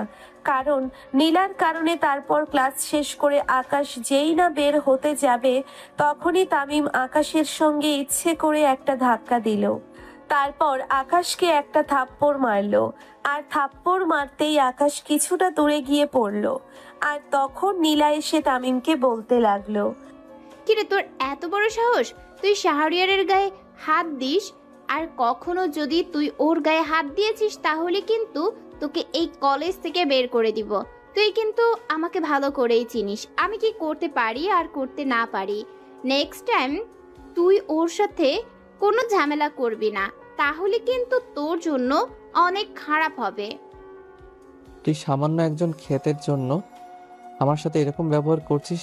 কারণ নীলার কারণে। তারপর ক্লাস শেষ করে আকাশ যেই না বের হতে যাবে, তখনই তামিম আকাশের সঙ্গে ইচ্ছে করে একটা ধাক্কা দিল। তারপর আকাশকে একটা থাপ্পড় মারলো, আর থাপ্পড় মারতেই আকাশ কিছুটা দূরে গিয়ে পড়লো। আর তখন নীলা এসে তামিমকে বলতে লাগলো, কিরে, তোর এত বড় সাহস, তুই শাহরিয়ারের গায়ে হাত দিস? আর কখনো যদি তুই ওর গায়ে হাত দিয়েছিস তাহলে কিন্তু তোকে এই কলেজ থেকে বের করে দিব। তুই কিন্তু আমাকে ভালো করেই চিনিস আমি কি করতে পারি আর করতে না পারি। নেক্সট টাইম তুই ওর সাথে কোনো ঝামেলা করবি না, তাহলে কিন্তু তোর জন্য অনেক খারাপ হবে। তুই সামান্য একজন ক্ষেতের জন্য আমার সাথে এরকম ব্যবহার করছিস?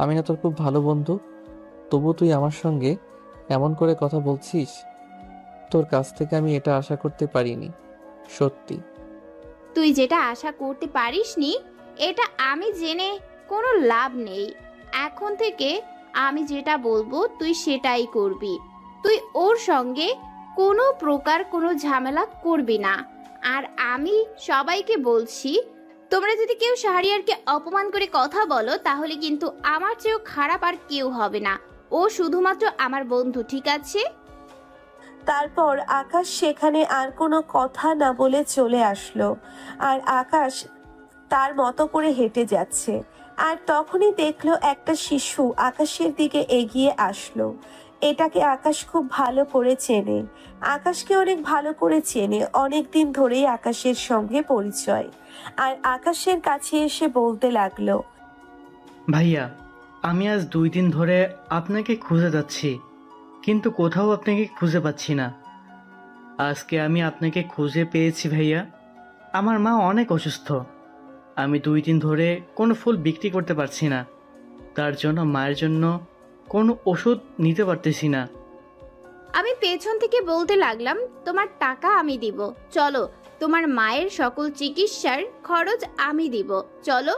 আমি না তোর খুব ভালো বন্ধু, তবু তুই আমার সঙ্গে এমন করে কথা বলছিস? তোর কাছ থেকে আমি এটা আশা করতে পারিনি, সত্যি। তুই যেটা আশা করতে পারিসনি এটা আমি জেনে কোনো লাভ নেই। এখন থেকে আমি যেটা বলবো তুই সেটাই করবি। তুই ওর সঙ্গে কোনো প্রকার কোনো ঝামেলা করবি না। আর আমি সবাইকে বলছি, তোমরা যদি কেউ শাহরিয়ারকে অপমান করে কথা বলো তাহলে কিন্তু আমার চেয়েও খারাপ আর কেউ হবে না। ও শুধুমাত্র আমার বন্ধু, ঠিক আছে? তারপর আকাশ সেখানে আর কোনো কথা না বলে চলে আসলো। আর আকাশ তার মতো করে হেঁটে যাচ্ছে। আর তখনই দেখলো একটা শিশু আকাশের দিকে এগিয়ে আসলো। এটাকে আকাশ খুব ভালো করে চেনে। আকাশকে অনেক ভালো করে চেনে, অনেক দিন ধরেই আকাশের সঙ্গে পরিচয়। আর আকাশের কাছে এসে বলতে লাগলো, ভাইয়া, আমি আজ 2 দিন ধরে আপনাকে খুঁজে যাচ্ছি, কিন্তু কোথাও আপনাকে খুঁজে পাচ্ছি না। আজকে আমি আপনাকে খুঁজে পেয়েছি ভাইয়া। আমার মা অনেক অসুস্থ। আমি 2 দিন ধরে কোনো ফুল বিক্রি করতে পারছি না, তার জন্য মায়ের জন্য কোনো ওষুধ নিতে পারতেছি না। আমি পেছন থেকে বলতে লাগলাম, তোমার টাকা আমি দিব, চলো। তোমার মায়ের সকল চিকিৎসার খরচ আমি দিব, চলো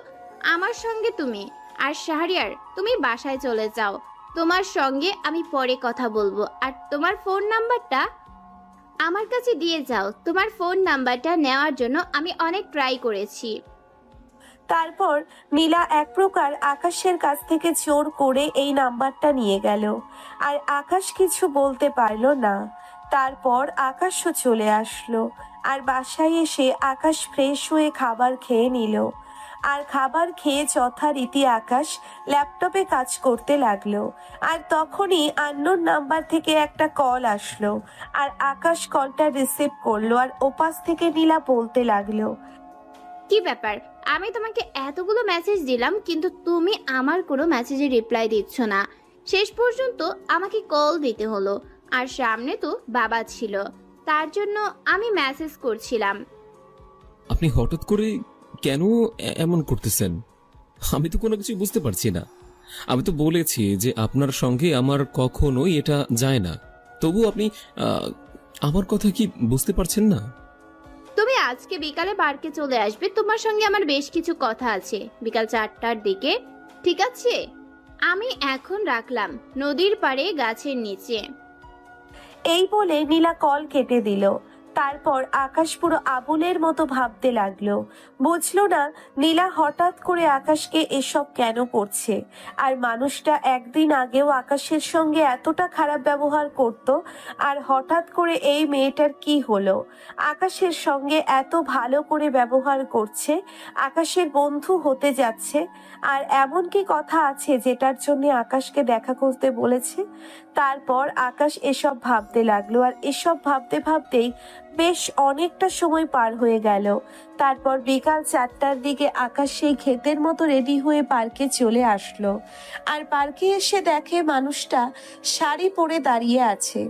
আমার সঙ্গে তুমি। আর শাহরিয়ার, তুমি বাসায় চলে যাও, তোমার সঙ্গে আমি পরে কথা বলবো। আর তোমার ফোন নাম্বারটা আমার কাছে দিয়ে যাও। তোমার ফোন নাম্বারটা নেওয়ার জন্য আমি অনেক ট্রাই করেছি। তারপর নীলা এক প্রকার আকাশের কাছ থেকে জোর করে এই নাম্বারটা নিয়ে গেল। আর আকাশ কিছু বলতে পারলো না। তারপর আকাশও চলে আসলো। আর বাসায় এসে আকাশ ফ্রেশ হয়ে খাবার খেয়ে নিল। আর খাবার খেয়ে যথারীতি আকাশ ল্যাপটপে কাজ করতে লাগলো। আর তখনই আননোন নাম্বার থেকে একটা কল আসলো। আর আকাশ কলটা রিসিভ করলো। আর ওপাশ থেকে নীলা বলতে লাগলো, কি ব্যাপার? আমি তোমাকে এতগুলো মেসেজ দিলাম কিন্তু তুমি আমার কোনো মেসেজে রিপ্লাই দিচ্ছ না। শেষ পর্যন্ত আমাকে কল দিতে হলো। আর সামনে তো বাবা ছিল, তার জন্য আমি মেসেজ করছিলাম। আপনি হঠাৎ করে কেন এমন করতেছেন? আমি তো কোনো কিছু বুঝতে পারছি না। আমি তো বলেছি যে আপনার সঙ্গে আমার কখনোই এটা যায় না, তবু আপনি আমার কথা কি বুঝতে পারছেন না? তুমি আজকে বিকালে পার্কে চলে আসবে, তোমার সঙ্গে আমার বেশ কিছু কথা আছে, বিকাল 4টার দিকে, ঠিক আছে? আমি এখন রাখলাম, নদীর পাড়ে গাছের নিচে। এই বলে নীলা কল কেটে দিল। তারপর আকাশ পুরো আবুলের মতো ভাবতে লাগলো। বুঝলো না নীলা হঠাৎ করে আকাশকে এসব কেন করছে। আর মানুষটা একদিন আগেও আকাশের সঙ্গে এতটা খারাপ ব্যবহার করত, আর হঠাৎ করে এই মেয়েটার কি হলো? আকাশের সঙ্গে এত ভালো করে ব্যবহার করছে, আকাশের বন্ধু হতে যাচ্ছে। আর এমন কি কথা আছে যেটার জন্য আকাশকে দেখা করতে বলেছে? তারপর আকাশ এসব ভাবতে লাগলো। আর এসব ভাবতে ভাবতেই বেশ অনেকটা সময় পার হয়ে গেল। তারপর বিকাল 4টার দিকে আকাশ সেই ক্ষেতের মতো রেডি হয়ে পার্কে চলে আসলো। আর পার্কে এসে দেখে মানুষটা শাড়ি পরে দাঁড়িয়ে আছে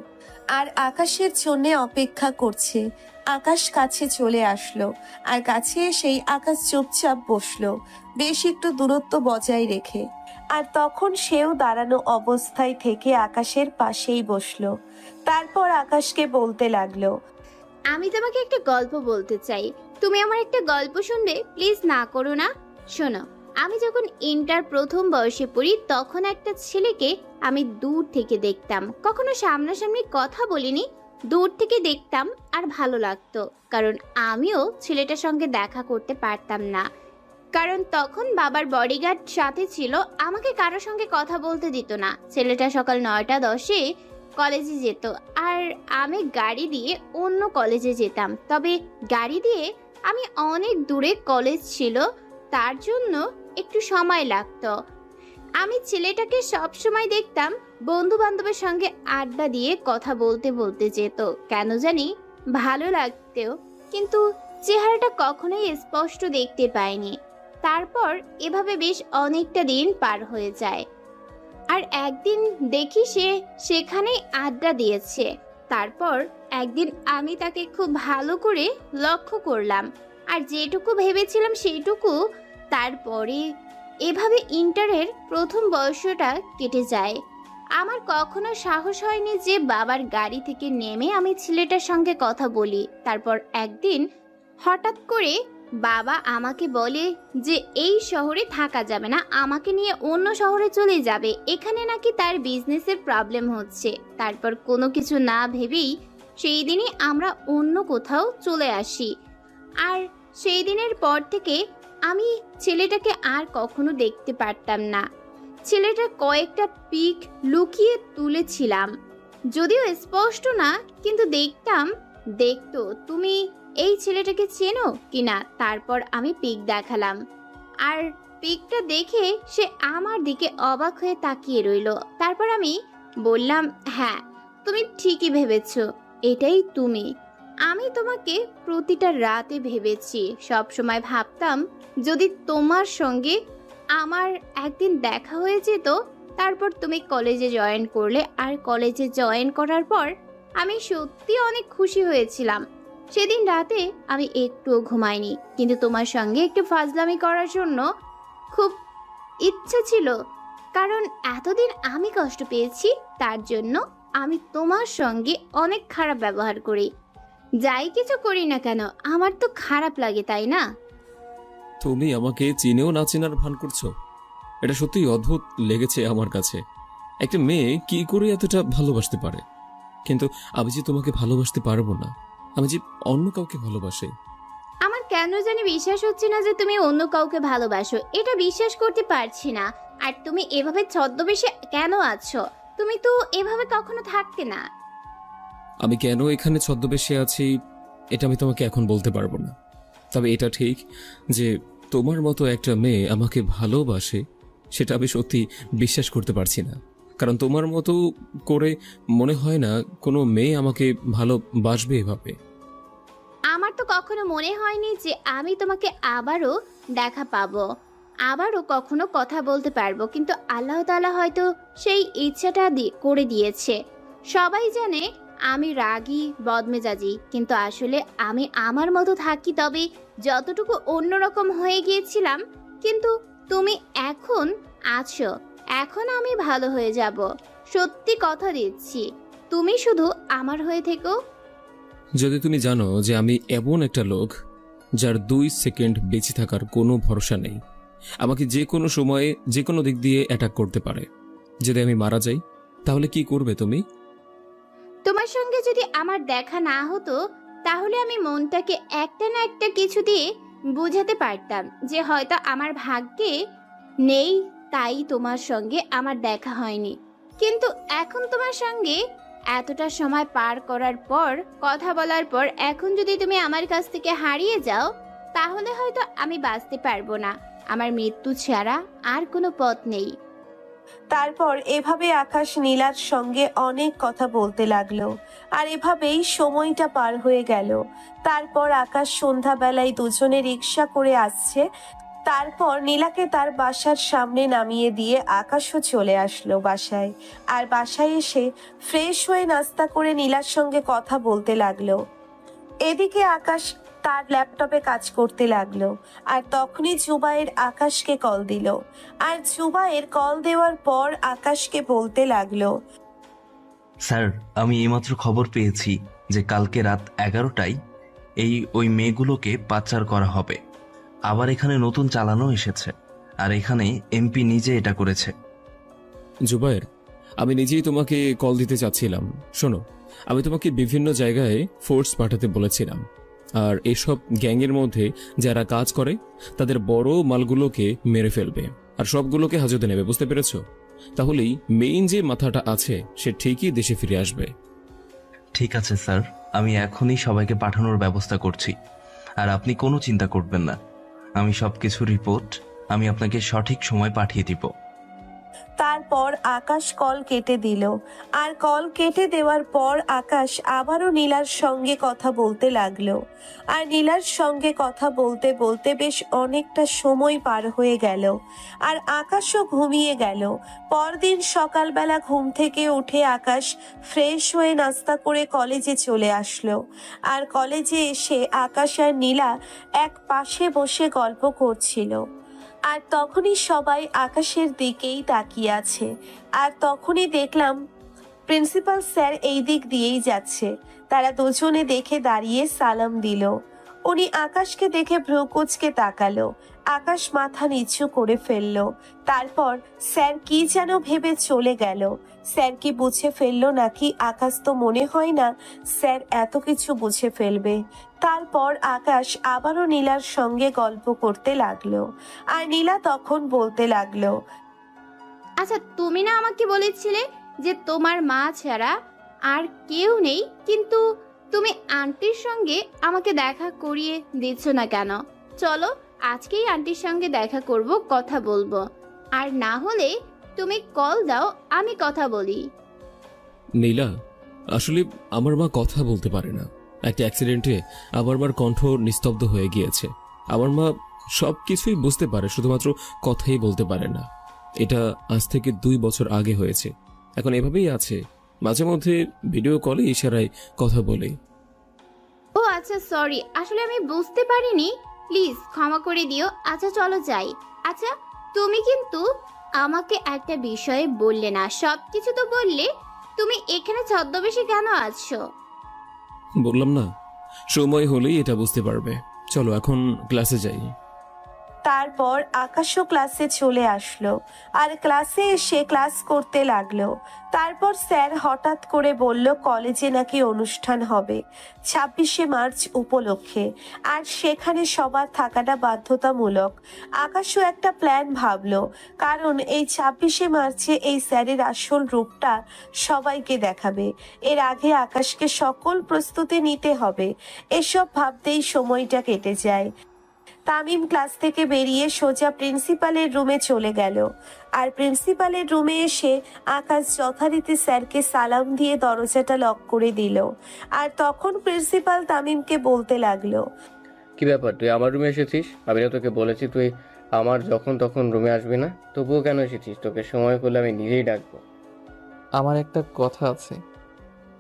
আর আকাশের জন্য অপেক্ষা করছে। আকাশ কাছে চলে আসলো। আর কাছে এসেই আকাশ চুপচাপ বসলো, বেশ একটু দূরত্ব বজায় রেখে। আর তখন সেও দাঁড়ানো অবস্থায় থেকে আকাশের পাশেই বসলো। তারপর আকাশকে বলতে লাগলো, আমি তোমাকে একটা গল্প বলতে চাই, তুমি আমার একটা গল্প শুনবে? প্লিজ না করো না। শোনো, আমি যখন ইন্টার প্রথম বয়সে পড়ি তখন একটা ছেলেকে আমি দূর থেকে দেখতাম, কখনো সামনাসামনি কথা বলিনি, দূর থেকে দেখতাম আর ভালো লাগতো। কারণ আমিও ছেলেটার সঙ্গে দেখা করতে পারতাম না, কারণ তখন বাবার বডিগার্ড সাথে ছিল, আমাকে কারোর সঙ্গে কথা বলতে দিত না। ছেলেটা সকাল 9টা 10-এ কলেজে যেত আর আমি গাড়ি দিয়ে অন্য কলেজে যেতাম। তবে গাড়ি দিয়ে আমি অনেক দূরে, কলেজ ছিল, তার জন্য একটু সময় লাগতো। আমি ছেলেটাকে সব সময় দেখতাম বন্ধু বান্ধবের সঙ্গে আড্ডা দিয়ে কথা বলতে বলতে যেত, কেন জানি ভালো লাগতো, কিন্তু চেহারাটা কখনোই স্পষ্ট দেখতে পাইনি। তারপর এভাবে বেশ অনেকটা দিন পার হয়ে যায়। আর একদিন দেখি সে সেখানেই আড্ডা দিয়েছে। তারপর একদিন আমি তাকে খুব ভালো করে লক্ষ্য করলাম, আর যেটুকু ভেবেছিলাম সেইটুকু। তারপরে এভাবে ইন্টারের প্রথম বর্ষটা কেটে যায়। আমার কখনো সাহস হয়নি যে বাবার গাড়ি থেকে নেমে আমি ছেলেটার সঙ্গে কথা বলি। তারপর একদিন হঠাৎ করে বাবা আমাকে বলে যে এই শহরে থাকা যাবে না, আমাকে নিয়ে অন্য শহরে চলে যাবে, এখানে নাকি তার বিজনেসের প্রবলেম হচ্ছে। তারপর কোনো কিছু না ভেবেই সেই দিনই আমরা অন্য কোথাও চলে আসি। আর সেই দিনের পর থেকে আমি ছেলেটাকে আর কখনো দেখতে পারতাম না। ছেলেটার কয়েকটা পিক লুকিয়ে তুলেছিলাম, যদিও স্পষ্ট না, কিন্তু দেখতো তুমি এই ছেলেটাকে চেনো কিনা। তারপর আমি পিক দেখালাম, আর পিকটা দেখে সে আমার দিকে অবাক হয়ে তাকিয়ে রইল। তারপর আমি বললাম, হ্যাঁ তুমি ঠিকই ভেবেছ, এটাই তুমি। আমি তোমাকে প্রতিটা রাতে ভেবেছি, সব সময় ভাবতাম যদি তোমার সঙ্গে আমার একদিন দেখা হয়ে যেত। তারপর তুমি কলেজে জয়েন করলে, আর কলেজে জয়েন করার পর আমি সত্যি অনেক খুশি হয়েছিলাম। সেদিন রাতে আমি একটুও ঘুমাইনি, কিন্তু তোমার সঙ্গে একটু ফাজলামি করার জন্য খুব ইচ্ছা ছিল, কারণ এতদিন আমি কষ্ট পেয়েছি, তার জন্য আমি তোমার সঙ্গে অনেক খারাপ ব্যবহার করি। যাই কিছু করি না কেন, আমার তো খারাপ লাগে, তাই না? তুমি আমাকে চিনেও না চেনার ভান করছো। এটা সত্যিই অদ্ভুত লেগেছে আমার কাছে। একটা মেয়ে কি করে এতটা ভালোবাসতে পারে? কিন্তু আমি যে তোমাকে ভালোবাসতে পারবো না, আমি যে অন্য কাউকে ভালোবাসি। আমার কেন জানি বিশ্বাস হচ্ছে না যে তুমি অন্য কাউকে ভালোবাসো, এটা বিশ্বাস করতে পারছি না। আর তুমি এভাবে ছদ্মবেশে কেন আছো? তুমি তো এভাবে কখনো থাকতে না। আমি কেন এখানে ছদ্মবেশে আছি এটা আমি তোমাকে এখন বলতে পারবো না। তবে এটা ঠিক যে তোমার মতো একটা মেয়ে আমাকে ভালোবাসে, সেটা আমি সত্যি বিশ্বাস করতে পারছি না। কারণ তোমার মতো করে মনে হয় না কোনো মেয়ে আমাকে ভালোবাসবে এভাবে। আমার তো কখনো মনে হয়নি যে আমি তোমাকে আবারও দেখা পাবো, আবারও কখনো কথা বলতে পারবো, কিন্তু আল্লাহ তাআলা হয়তো সেই ইচ্ছাটা করে দিয়েছে। সবাই জানে আমি রাগী বদমেজাজি, কিন্তু আসলে আমি আমার মতো থাকি। তবে যতটুকু অন্যরকম হয়ে গিয়েছিলাম, কিন্তু তুমি এখন আছো, এখন আমি ভালো হয়ে যাব। সত্যি কথা দিচ্ছি, তুমি শুধু আমার হয়ে থেকো। যদি তুমি জানো যে আমি এমন একটা লোক যার 2 সেকেন্ড বেঁচে থাকার কোনো ভরসা নেই, আমাকে যে কোনো সময়ে যে কোনো দিক দিয়ে অ্যাটাক করতে পারে, যদি আমি মারা যাই তাহলে কি করবে তুমি? তোমার সঙ্গে যদি আমার দেখা না হতো, তাহলে আমি মনটাকে একটা না একটা কিছু দিয়ে বোঝাতে পারতাম যে হয়তো আমার ভাগ্যে নেই, তাই তোমার সঙ্গে আমার দেখা হয়নি। কিন্তু এখন তোমার সঙ্গে এতটা সময় পার করার পর, কথা বলার পর, এখন যদি তুমি আমার কাছ থেকে হারিয়ে যাও, তাহলে হয়তো আমি বাঁচতে পারবো না। আমার মৃত্যু ছাড়া আর কোনো পথ নেই। তারপর এভাবে আকাশ নীলার সঙ্গে অনেক কথা বলতে লাগলো, আর এভাবেই সময়টা পার হয়ে গেল। তারপর আকাশ সন্ধ্যাবেলায় দুজনে রিক্সা করে আসছে। তারপর নীলাকে তার বাসার সামনে নামিয়ে দিয়ে আকাশও চলে আসলো বাসায়। আর বাসায় এসে ফ্রেশ হয়ে নাস্তা করে নীলার সঙ্গে কথা বলতে লাগলো। এদিকে আকাশ তার ল্যাপটপে কাজ করতে লাগলো, আর তখনই জুবায়ের আকাশকে কল দিল। আর জুবায়ের কল দেওয়ার পর আকাশকে বলতে লাগলো, স্যার, আমি এইমাত্র খবর পেয়েছি যে কালকে রাত 11টায় ওই মেয়েগুলোকে পাচার করা হবে। আবার এখানে নতুন চালানো এসেছে, আর এখানে এমপি নিজে এটা করেছে। জুবায়ের, আমি নিজেই তোমাকে কল দিতে চাচ্ছিলাম। শোনো, আমি তোমাকে বিভিন্ন জায়গায় ফোর্স পাঠাতে বলেছিলাম, আর এসব গ্যাংয়ের মধ্যে যারা কাজ করে তাদের বড় মালগুলোকে মেরে ফেলবে, আর সবগুলোকে হাজতে নেবে, বুঝতে পেরেছো? তাহলেই মেইন যে মাথাটা আছে সে ঠিকই দেশে ফিরে আসবে। ঠিক আছে স্যার, আমি এখনই সবাইকে পাঠানোর ব্যবস্থা করছি, আর আপনি কোনো চিন্তা করবেন না। আমি সবকিছু রিপোর্ট আমি আপনাকে সঠিক সময় পাঠিয়ে দিব। তারপর আকাশ কল কেটে দিল। আর কল কেটে দেওয়ার পর আকাশ আবারও নীলার সঙ্গে কথা বলতে লাগলো। আর নীলার সঙ্গে কথা বলতে বলতে বেশ অনেকটা সময় পার হয়ে গেল, আর আকাশও ঘুমিয়ে গেল। পরদিন সকালবেলা ঘুম থেকে উঠে আকাশ ফ্রেশ হয়ে নাস্তা করে কলেজে চলে আসলো। আর কলেজে এসে আকাশ আর নীলা এক পাশে বসে গল্প করছিল। আর তখনই সবাই আকাশের দিকেই তাকিয়ে আছে। আর তখনই দেখলাম প্রিন্সিপাল স্যার এই দিক দিয়েই যাচ্ছে। তারা দুজনে দেখে দাঁড়িয়ে সালাম দিল। উনি আকাশকে দেখে ভ্রুকুচকে তাকালো। আকাশ মাথা নিচু করে ফেললো। তারপর স্যার কি যেন ভেবে চলে গেল। স্যার কি বুঝে ফেললো নাকি? আকাশ তো মনে হয় না স্যার এত কিছু বুঝে ফেলবে। তারপর আকাশ আবারও নীলার সঙ্গে গল্প করতে লাগলো, আর নীলা তখন বলতে লাগলো, আচ্ছা তুমি না আমাকে বলেছিলে যে তোমার মা ছাড়া আর কেউ নেই, কিন্তু তুমি আন্টির সঙ্গে আমাকে দেখা করিয়ে দিচ্ছ না কেন? চলো আজকেই আন্টির সঙ্গে দেখা করব, কথা বলবো। আর না হলে তুমি কল দাও, আমি কথা বলি। নীলা, আসলে আমার মা কথা বলতে পারে না। একটা অ্যাক্সিডেন্টে আমার মার কণ্ঠ নিস্তব্ধ হয়ে গিয়েছে। আমার মা সব কিছুই বুঝতে পারে, শুধুমাত্র কথাই বলতে পারে না। এটা আজ থেকে 2 বছর আগে হয়েছে। এখন এভাবেই আছে, মাঝে মধ্যে ভিডিও কলে ইশারায় কথা বলে। ও আচ্ছা, সরি, আসলে আমি বুঝতে পারিনি, প্লিজ ক্ষমা করে দিও। আচ্ছা চলো যাই। আচ্ছা তুমি কিন্তু আমাকে একটা বিষয়ে বললে না, সবকিছু তো বললে, তুমি এখানে ছদ্মবেশে কেন আছো? বললাম না, সময় হলেই এটা বুঝতে পারবে। চলো এখন ক্লাসে যাই। তারপর আকাশও ক্লাসে চলে আসলো, আর ক্লাসে এসে ক্লাস করতে লাগলো। তারপর স্যার হঠাৎ করে বলল কলেজে নাকি অনুষ্ঠান হবে 26শে মার্চ উপলক্ষে, আর সেখানে সবার থাকাটা বাধ্যতামূলক। আকাশও একটা প্ল্যান ভাবলো, কারণ এই 26শে মার্চে এই স্যারের আসল রূপটা সবাইকে দেখাবে। এর আগে আকাশকে সকল প্রস্তুতি নিতে হবে। এসব ভাবতেই সময়টা কেটে যায়। তামিম ক্লাস থেকে বেরিয়ে সোজা প্রিন্সিপালের রুমে চলে গেল, আর প্রিন্সিপালের রুমে এসে আকাশ যথারীতি স্যারকে সালাম দিয়ে দরজাটা লক করে দিল। আর তখন প্রিন্সিপাল তামিমকে বলতে লাগলো, কি ব্যাপার, তুই আমার রুমে এসেছিস? আমি না তোকে বলেছি তুই আমার যখন তখন রুমে আসবি না? তবুও কেন এসেছিস? তোকে সময় করলে আমি নিজেই ডাকবো। আমার একটা কথা আছে।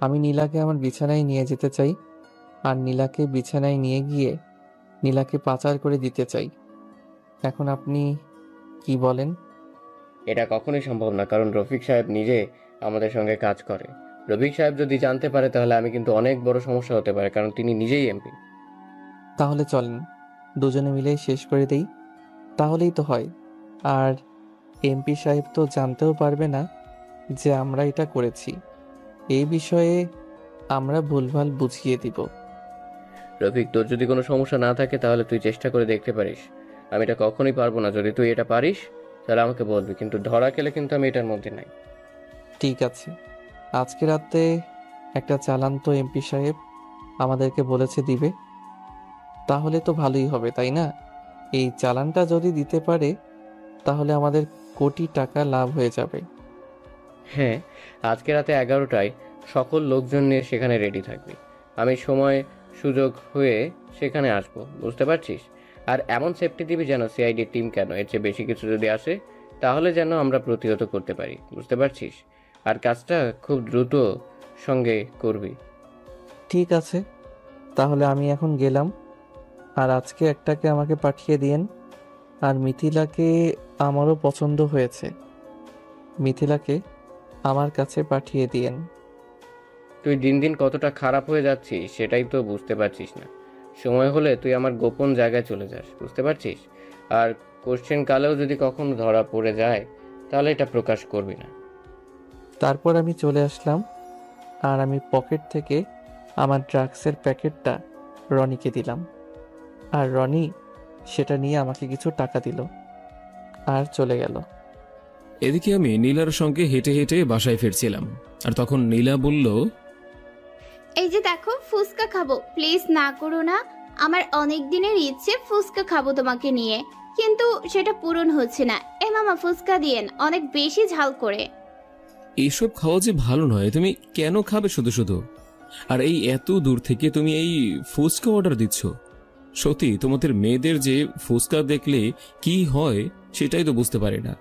আমি নীলাকে আমার বিছানায় নিয়ে যেতে চাই, আর নীলাকে বিছানায় নিয়ে গিয়ে নীলাকে পাচার করে দিতে চাই। এখন আপনি কি বলেন? এটা কখনোই সম্ভব না, কারণ রফিক সাহেব নিজে আমাদের সঙ্গে কাজ করে। রফিক সাহেব যদি জানতে পারে তাহলে আমি কিন্তু অনেক বড় সমস্যা হতে পারে, কারণ তিনি নিজেই এমপি। তাহলে চলেন দুজনে মিলে শেষ করে দেই, তাহলেই তো হয়। আর এমপি সাহেব তো জানতেও পারবে না যে আমরা এটা করেছি। এই বিষয়ে আমরা ভুলভাল বুঝিয়ে দিব। রফিক, তোর যদি কোনো সমস্যা না থাকে তাহলে তুই চেষ্টা করে দেখতে পারিস। আমি এটা কখনোই পারবো না। যদি তুই এটা পারিস তাহলে আমাকে বলবি, কিন্তু ধরা খেলে কিন্তু আমি এটার মধ্যে নাই। ঠিক আছে, আজকে রাতে একটা চালান তো এমপি সাহেব আমাদেরকে বলেছে দিবে। তাহলে তো ভালোই হবে, তাই না? এই চালানটা যদি দিতে পারে তাহলে আমাদের কোটি টাকা লাভ হয়ে যাবে। হ্যাঁ, আজকে রাতে 11টায় সকল লোকজন নিয়ে সেখানে রেডি থাকবি। আমি সময় সুযোগ হয়ে সেখানে আসবো, বুঝতে পারছিস? আর এমন সেফটি দিবি যেন সিআইডি টিম কেন, এর চেয়ে বেশি কিছু যদি আসে তাহলে যেন আমরা প্রতিহত করতে পারি, বুঝতে পারছিস? আর কাজটা খুব দ্রুত সঙ্গে করবি। ঠিক আছে, তাহলে আমি এখন গেলাম। আর আজকে একটাকে আমাকে পাঠিয়ে দিয়েন। আর মিথিলাকে আমারও পছন্দ হয়েছে, মিথিলাকে আমার কাছে পাঠিয়ে দিয়েন। তুই দিন দিন কতটা খারাপ হয়ে যাচ্ছিস সেটাই তো বুঝতে পারছিস না। সময় হলে তুই আমার গোপন জায়গায় চলে যাস, বুঝতে পারছিস? আর কোশ্চেন কালেও যদি কখনো ধরা পড়ে যায় তাহলে এটা প্রকাশ করবি না। তারপর আমি চলে আসলাম, আর আমি পকেট থেকে আমার ড্রাগসের প্যাকেটটা রনিকে দিলাম। আর রনি সেটা নিয়ে আমাকে কিছু টাকা দিল আর চলে গেল। এদিকে আমি নীলার সঙ্গে হেঁটে হেঁটে বাসায় ফিরছিলাম, আর তখন নীলা বলল, এই যে দেখো, ফুচকা খাবো, প্লিজ না করো না। আমার অনেক দিনের ইচ্ছে ফুচকা খাবো তোমাকে নিয়ে, কিন্তু সেটা পূরণ হচ্ছে না। এ মামা, ফুচকা দিয়েন, অনেক বেশি ঝাল করে। এইসব খাওয়া যে ভালো নয়, তুমি কেন খাবে শুধু শুধু? আর এই এত দূর থেকে তুমি এই ফুচকা অর্ডার দিচ্ছ? সত্যি তোমাদের মেয়েদের যে ফুচকা দেখলে কি হয় সেটাই তো বুঝতে পারে না।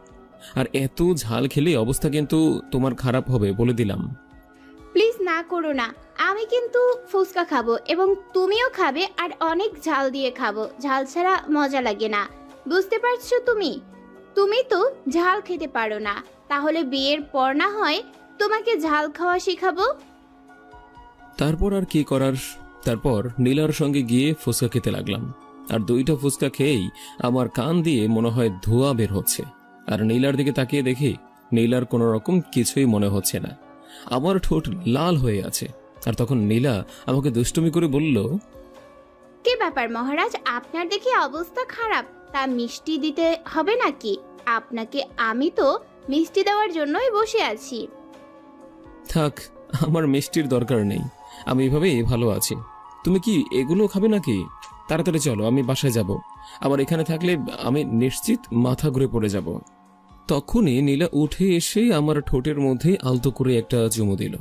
আর এত ঝাল খেলে অবস্থা কিন্তু তোমার খারাপ হবে, বলে দিলাম। প্লিজ না করো না, আমি কিন্তু ফুচকা খাবো এবং তুমিও খাবে, আর অনেক ঝাল দিয়ে খাবো। ঝাল ছাড়া মজা লাগে না, বুঝতে পারছো? তুমি তো ঝাল খেতে পারো না, তাহলে বিয়ের পর না হয় তোমাকে ঝাল খাওয়া শেখাবো। তারপর আর কি করার, তারপর নীলার সঙ্গে গিয়ে ফুচকা খেতে লাগলাম। আর 2টা ফুচকা খেয়েই আমার কান দিয়ে মনে হয় ধোঁয়া বের হচ্ছে। আর নীলার দিকে তাকিয়ে দেখি নীলার কোনো রকম কিছুই মনে হচ্ছে না, আমার ঠোঁট লাল হয়ে আছে। আর তখন নীলা আমাকে দুষ্টুমি করে বলল, কি ব্যাপার মহারাজ, আপনার দেখি অবস্থা খারাপ, তা মিষ্টি দিতে হবে নাকি? আপনাকে আমি তো মিষ্টি দেওয়ার জন্যই বসে আছি। থাক, আমার মিষ্টির দরকার নেই, আমি এভাবেই ভালো আছি। তুমি কি এগুলো খাবে নাকি? তাড়াতাড়ি চলো, আমি বাসায় যাব। আবার এখানে থাকলে আমি নিশ্চিত মাথা ঘুরে পড়ে যাব। তখনই নীলা উঠে এসে আমার ঠোঁটের মধ্যে আলতো করে একটা চুমু দিল।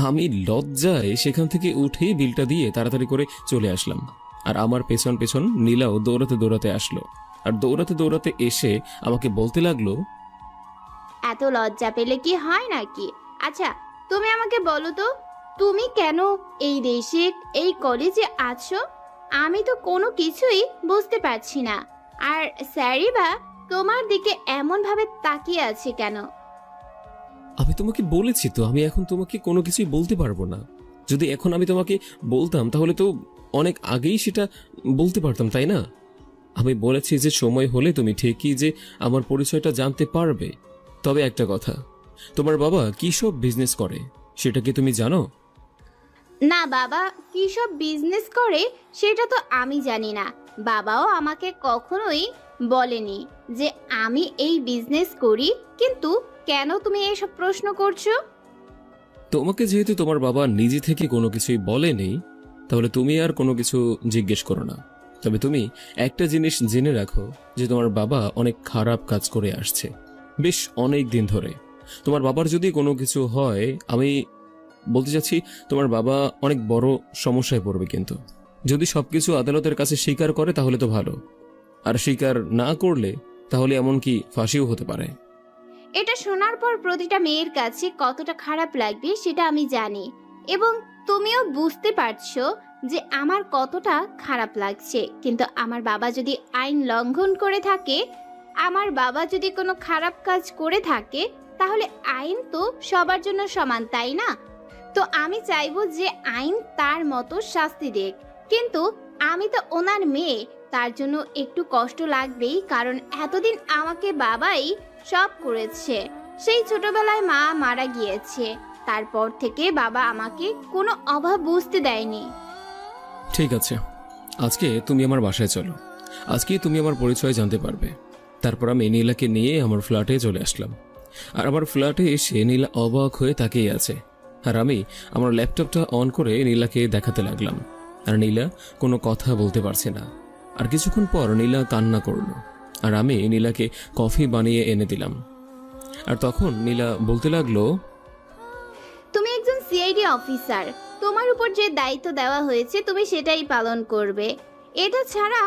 আমি লজ্জায় সেখান থেকে উঠে বিলটা দিয়ে তাড়াতাড়ি করে চলে আসলাম। আর আমার পেছন পেছন নীলাও দৌড়াতে দৌড়াতে আসলো। আর দৌড়াতে দৌড়াতে এসে আমাকে বলতে লাগলো, এত লজ্জা পেলে কি হয় নাকি? আচ্ছা তুমি আমাকে বলো তো, তুমি কেন এই দেশে এই কলেজে আছো? আমি তো কোনো কিছুই বুঝতে পারছি না। আর স্যারই বা তোমার দিকে এমন ভাবে তাকিয়ে আছে কেন? আমি তোমাকে বলেছি তো, আমি এখন তোমাকে কোনো কিছুই বলতে পারবো না। যদি এখন আমি তোমাকে বলতাম তাহলে তো অনেক আগেই সেটা বলতে পারতাম, তাই না? আমি বলেছি যে সময় হলে তুমি ঠিকই যে আমার পরিচয়টা জানতে পারবে। তবে একটা কথা, তোমার বাবা কি সব বিজনেস করে সেটা কি তুমি জানো? না বাবা কি সব বিজনেস করে সেটা তো আমি জানি না। বাবাও আমাকে কখনোই বলেনি যে আমি এই বিজনেস করি। কিন্তু কেন তুমি এসব প্রশ্ন করছো? তোমাকে যেহেতু তোমার বাবা নিজে থেকে কোনো কিছুই বলেনি, তাহলে তুমি আর কোনো কিছু জিজ্ঞেস করো না। তবে তুমি একটা জিনিস জেনে রাখো যে তোমার বাবা অনেক খারাপ কাজ করে আসছে বেশ অনেক দিন ধরে। তোমার বাবার যদি কোনো কিছু হয়, আমি বলতে চাচ্ছি তোমার বাবা অনেক বড় সমস্যায় পড়বে। কিন্তু যদি সবকিছু আদালতের কাছে স্বীকার করে তাহলে তো ভালো, আর স্বীকার না করলে তাহলে এমনকি ফাঁসিও হতে পারে। এটা শোনার পর প্রতিটা মেয়ের কাছে কতটা খারাপ লাগবে সেটা আমি জানি, এবং তুমিও বুঝতে পারছো যে আমার কতটা খারাপ লাগছে। কিন্তু আমার বাবা যদি আইন লঙ্ঘন করে থাকে, আমার বাবা যদি কোনো খারাপ কাজ করে থাকে, তাহলে আইন তো সবার জন্য সমান, তাই না? তো আমি চাইবো যে আইন তার মতো শাস্তি দেখ। কিন্তু আমি তো ওনার মেয়ে, তার জন্য একটু কষ্ট লাগবেই, কারণ এতদিন আমাকে বাবাই সব করেছে। সেই ছোটবেলায় মা মারা গিয়েছে, তারপর থেকে বাবা আমাকে কোনো অভাব বুঝতে দেয়নি। ঠিক আছে, আজকে তুমি আমার বাসায় চলো। আজকে তুমি আমার পরিচয় জানতে পারবে। তারপর আমি নীলাকে নিয়ে আমার ফ্ল্যাটে চলে আসলাম। আর আমার ফ্ল্যাটে এসে নীলা অবাক হয়ে তাকিয়ে আছে। আর আমি আমার ল্যাপটপটা অন করে নীলাকে দেখাতে লাগলাম। আর নীলা কোনো কথা বলতে পারছে না। আর কিছুক্ষণ পর নীলা কান্না করলো। আর আমি নীলাকে কফি বানিয়ে এনে দিলাম। আর তখন নীলা বলতে লাগলো, তুমি একজন সিআইডি অফিসার, তোমার উপর যে দায়িত্ব দেওয়া হয়েছে তুমি সেটাই পালন করবে। এটা ছাড়া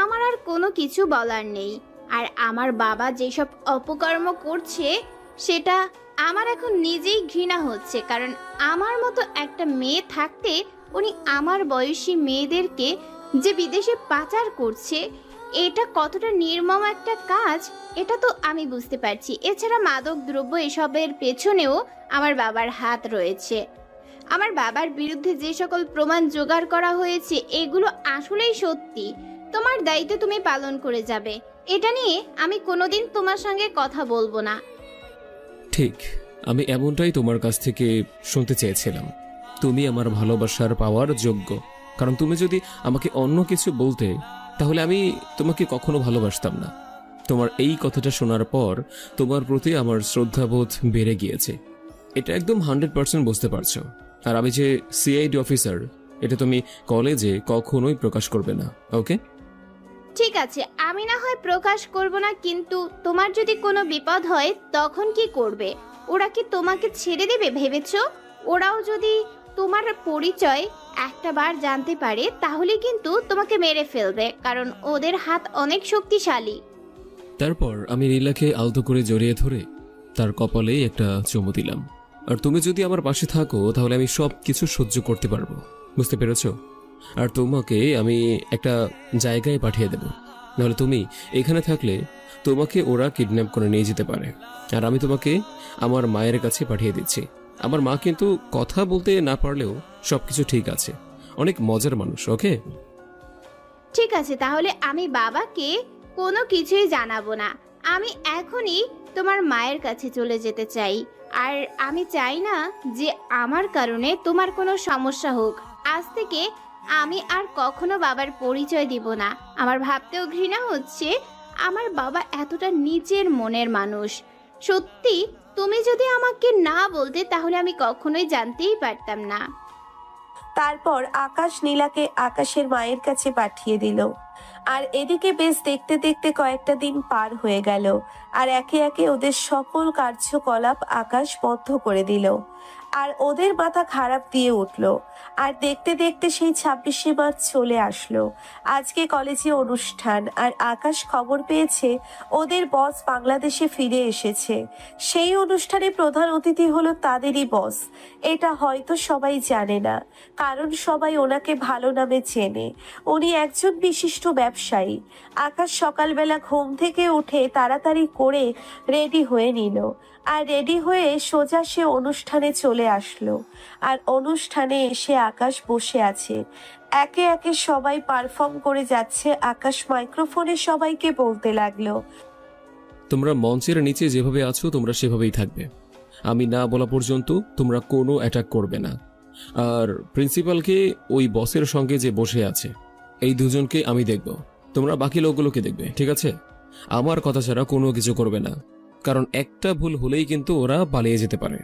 আমার আর কোনো কিছু বলার নেই। আর আমার বাবা যেসব অপকর্ম করছে সেটা আমার এখন নিজেই ঘৃণা হচ্ছে, কারণ আমার মতো একটা মেয়ে থাকতে উনি আমার বয়সী মেয়েদেরকে যে বিদেশে পাচার করছে, এটা কতটা নির্মম একটা কাজ এটা তো আমি বুঝতে পারছি। এছাড়া মাদক দ্রব্য এসবের পেছনেও আমার বাবার হাত রয়েছে। আমার বাবার বিরুদ্ধে যে সকল প্রমাণ জোগাড় করা হয়েছে এগুলো আসলেই সত্যি। তোমার দায়িত্ব তুমি পালন করে যাবে, এটা নিয়ে আমি কোনোদিন তোমার সঙ্গে কথা বলবো না। ঠিক, আমি এমনটাই তোমার কাছ থেকে শুনতে চেয়েছিলাম। তুমি আমার ভালোবাসার পাওয়ার যোগ্য, কারণ তুমি যদি আমাকে অন্য কিছু বলতে তাহলে আমি তোমাকে কখনো ভালোবাসতাম না। তোমার এই কথাটা শোনার পর তোমার প্রতি আমার শ্রদ্ধাবোধ বেড়ে গিয়েছে, এটা একদম 100% বুঝতে পারছো। আর আমি যে সিআইডি অফিসার এটা তুমি কলেজে কখনোই প্রকাশ করবে না, ওকে? ঠিক আছে, আমি না হয় প্রকাশ করব না, কিন্তু তোমার যদি কোনো বিপদ হয় তখন কি করবে? ওরা কি তোমাকে ছেড়ে দেবে ভেবেছো? ওরাও যদি তোমার পরিচয় একটা বার জানতে পারে তাহলে কিন্তু তোমাকে মেরে ফেলবে, কারণ ওদের হাত অনেক শক্তিশালী। তারপর আমি নীলাকে আলতো করে জড়িয়ে ধরে তার কপালে একটা চুমু দিলাম। আর তুমি যদি আমার পাশে থাকো তাহলে আমি সব কিছু সহ্য করতে পারবো, বুঝতে পেরেছো? আর তোমাকে আমি একটা জায়গায় পাঠিয়ে দেব, নাহলে তুমি এখানে থাকলে তোমাকে ওরা কিডন্যাপ করে নিয়ে যেতে পারে। আর আমি তোমাকে আমার মায়ের কাছে পাঠিয়ে দিচ্ছি। আমার মা কিন্তু কথা বলতে না পারলেও সবকিছু ঠিক আছে, অনেক মজার মানুষ, ওকে? ঠিক আছে, তাহলে আমি বাবাকে কোনো কিছুই জানাবো না। আমি এখনই তোমার মায়ের কাছে চলে যেতে চাই। আর আমি চাই না যে আমার কারণে তোমার কোনো সমস্যা হোক। আজ থেকে আমি আর কখনো বাবার পরিচয় দিব না। আমার ভাবতেও ঘৃণা হচ্ছে আমার বাবা এতটা নিচের মনের মানুষ। সত্যি তুমি যদি আমাকে না বলতে তাহলে আমি কখনোই জানতেই পারতাম না। তারপর আকাশ নীলাকে আকাশের মায়ের কাছে পাঠিয়ে দিল। আর এদিকে বেশ দেখতে দেখতে কয়েকটা দিন পার হয়ে গেল। আর একে একে ওদের সকল কার্যকলাপ আকাশ বন্ধ করে দিল। আর ওদের মাথা খারাপ দিয়ে উঠল। আর দেখতে দেখতে সেই 26শে মার্চ চলে আসলো। আজকে কলেজে অনুষ্ঠান, আর আকাশ খবর পেয়েছে ওদের বস বাংলাদেশে ফিরে এসেছে। সেই অনুষ্ঠানে প্রধান অতিথি হলো তাদেরই বস। এটা হয়তো সবাই জানে না, কারণ সবাই ওনাকে ভালো নামে চেনে। উনি একজন বিশিষ্ট ব্যবসায়ী। আকাশ সকালবেলা ঘুম থেকে উঠে তাড়াতাড়ি করে রেডি হয়ে নিল। আর রেডি হয়ে সোজা সে অনুষ্ঠানে চলে আসলো। আর অনুষ্ঠানে এসে আকাশ বসে আছে। একে একে সবাই পারফর্ম করে যাচ্ছে। আকাশ মাইক্রোফোনে সবাইকে বলতে লাগলো, তোমরা মঞ্চের নিচে যেভাবে আছো তোমরা সেভাবেই থাকবে। আমি না বলা পর্যন্ত তোমরা কোনো অ্যাটাক করবে না। আর প্রিন্সিপালকে ওই বসের সঙ্গে যে বসে আছে এই দুজনকে আমি দেখব, তোমরা বাকি লোকগুলোকে দেখবে, ঠিক আছে? আমার কথা ছাড়া কোনো কিছু করবে না, কারণ একটা ভুল হলেই কিন্তু ওরা পালিয়ে যেতে পারে।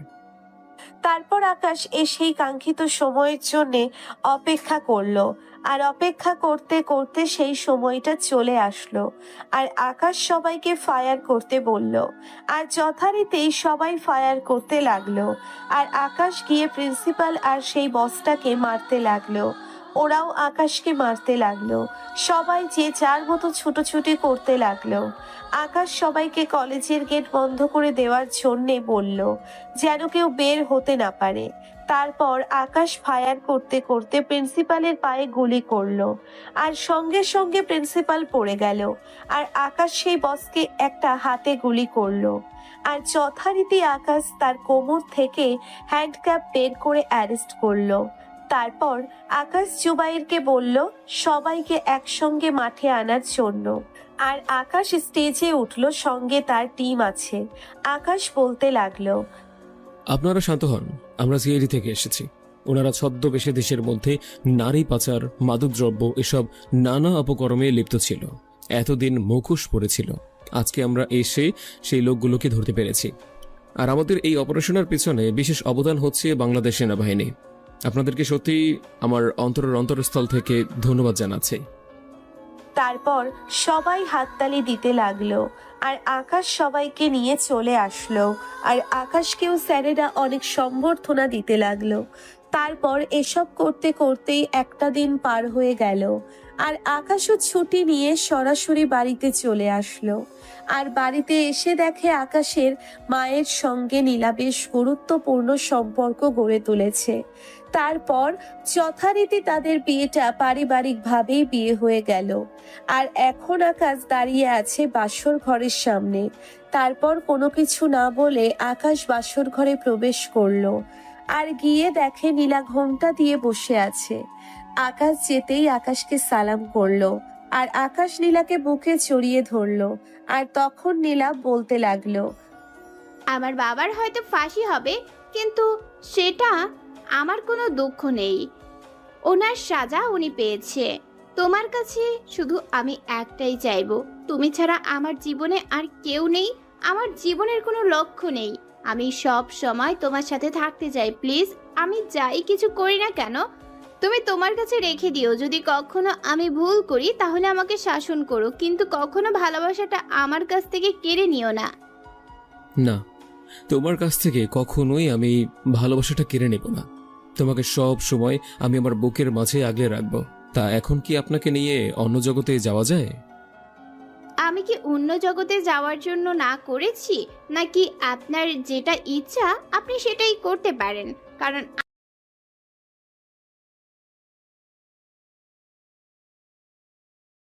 তারপর আকাশ সেই কাঙ্ক্ষিত সময়ের জন্য অপেক্ষা করলো। আর অপেক্ষা করতে করতে সেই সময়টা চলে আসলো। আর আকাশ সবাইকে ফায়ার করতে বলল। আর যথারীতি সবাই ফায়ার করতে লাগলো। আর আকাশ গিয়ে প্রিন্সিপাল আর সেই বসটাকে মারতে লাগলো। ওরাও আকাশকে মারতে লাগলো। সবাই যে যার মতো ছুটোছুটি করতে লাগলো। আকাশ সবাইকে কলেজের গেট বন্ধ করে দেওয়ার জন্যে বলল, যেন কেউ বের হতে না পারে। তারপর আকাশ ফায়ার করতে করতে প্রিন্সিপালের পায়ে গুলি করলো। আর সঙ্গে সঙ্গে প্রিন্সিপাল পড়ে গেল। আর আকাশ সেই বসকে একটা হাতে গুলি করলো। আর যথারীতি আকাশ তার কোমর থেকে হ্যান্ডকাপ বের করে অ্যারেস্ট করলো। তারপর আকাশ জুবাইরকে বলল সবাইকে একসঙ্গে মাঠে আনার জন্য। আর আকাশ স্টেজে উঠলো, সঙ্গে তার টিম আছে। আকাশ বলতে লাগলো, আপনারা শান্ত হন, আমরা সিআইডি থেকে এসেছি। ওনারা ছদ্মবেশে দেশের মধ্যে নারী পাচার, মাদকদ্রব্য এসব নানা অপকর্মে লিপ্ত ছিল। এতদিন মুখোশ পড়েছিল। আজকে আমরা এসে সেই লোকগুলোকে ধরতে পেরেছি। আর আমাদের এই অপারেশনের পিছনে বিশেষ অবদান হচ্ছে বাংলাদেশ সেনাবাহিনী। আপনাদেরকে সত্যি আমার অন্তরের অন্তরস্থল থেকে ধন্যবাদ জানাচ্ছি। তারপর সবাই হাততালি দিতে লাগলো। আর আকাশ সবাইকে নিয়ে চলে আসলো। আর আকাশকেও স্যারেরা অনেক সম্বর্ধনা দিতে লাগলো। তারপর এসব করতে করতেই একটা দিন পার হয়ে গেল। আর আকাশও ছুটি নিয়ে সরাসরি বাড়িতে চলে আসলো। আর বাড়িতে এসে দেখে আকাশের মায়ের সঙ্গে নীলা বেশ গুরুত্বপূর্ণ সম্পর্ক গড়ে তুলেছে। তারপর যথারীতি তাদের বিয়েটা পারিবারিকভাবেই বিয়ে হয়ে গেল। আর এখন আকাশ দাঁড়িয়ে আছে বাসর ঘরের সামনে। তারপর কোনো কিছু না বলে আকাশ বাসর ঘরে প্রবেশ করলো। আর গিয়ে দেখে নীলা ঘোমটা দিয়ে বসে আছে। আকাশ যেতেই আকাশকে সালাম করলো। আর আকাশ নীলাকে বুকে জড়িয়ে ধরলো। আর তখন নীলা বলতে লাগলো, আমার বাবার হয়তো ফাঁসি হবে, কিন্তু সেটা আমার কোনো দুঃখ নেই। ওনার সাজা উনি পেয়েছে। তোমার কাছে শুধু আমি একটাই চাইবো, তুমি ছাড়া আমার জীবনে আর কেউ নেই। আমার জীবনের কোনো লক্ষ্য নেই। আমি সব সময় তোমার সাথে থাকতে চাই। প্লিজ, আমি যাই কিছু করি না কেন তুমি তোমার কাছে রেখে দিও। যদি কখনো আমি ভুল করি তাহলে আমাকে শাসন করো, কিন্তু কখনো ভালোবাসাটা আমার কাছ থেকে কেড়ে নিও না। না, তোমার কাছ থেকে কখনোই আমি ভালোবাসাটা কেড়ে নেব না। তোমাকে সব সময় আমি আমার বুকের মাঝে আগলে রাখবো। তা এখন কি আপনাকে নিয়ে অন্য জগতে যাওয়া যায়? আমি কি অন্য জগতে যাওয়ার জন্য না করেছি, নাকি আপনার যেটা ইচ্ছা আপনি সেটাই করতে পারেন? কারণ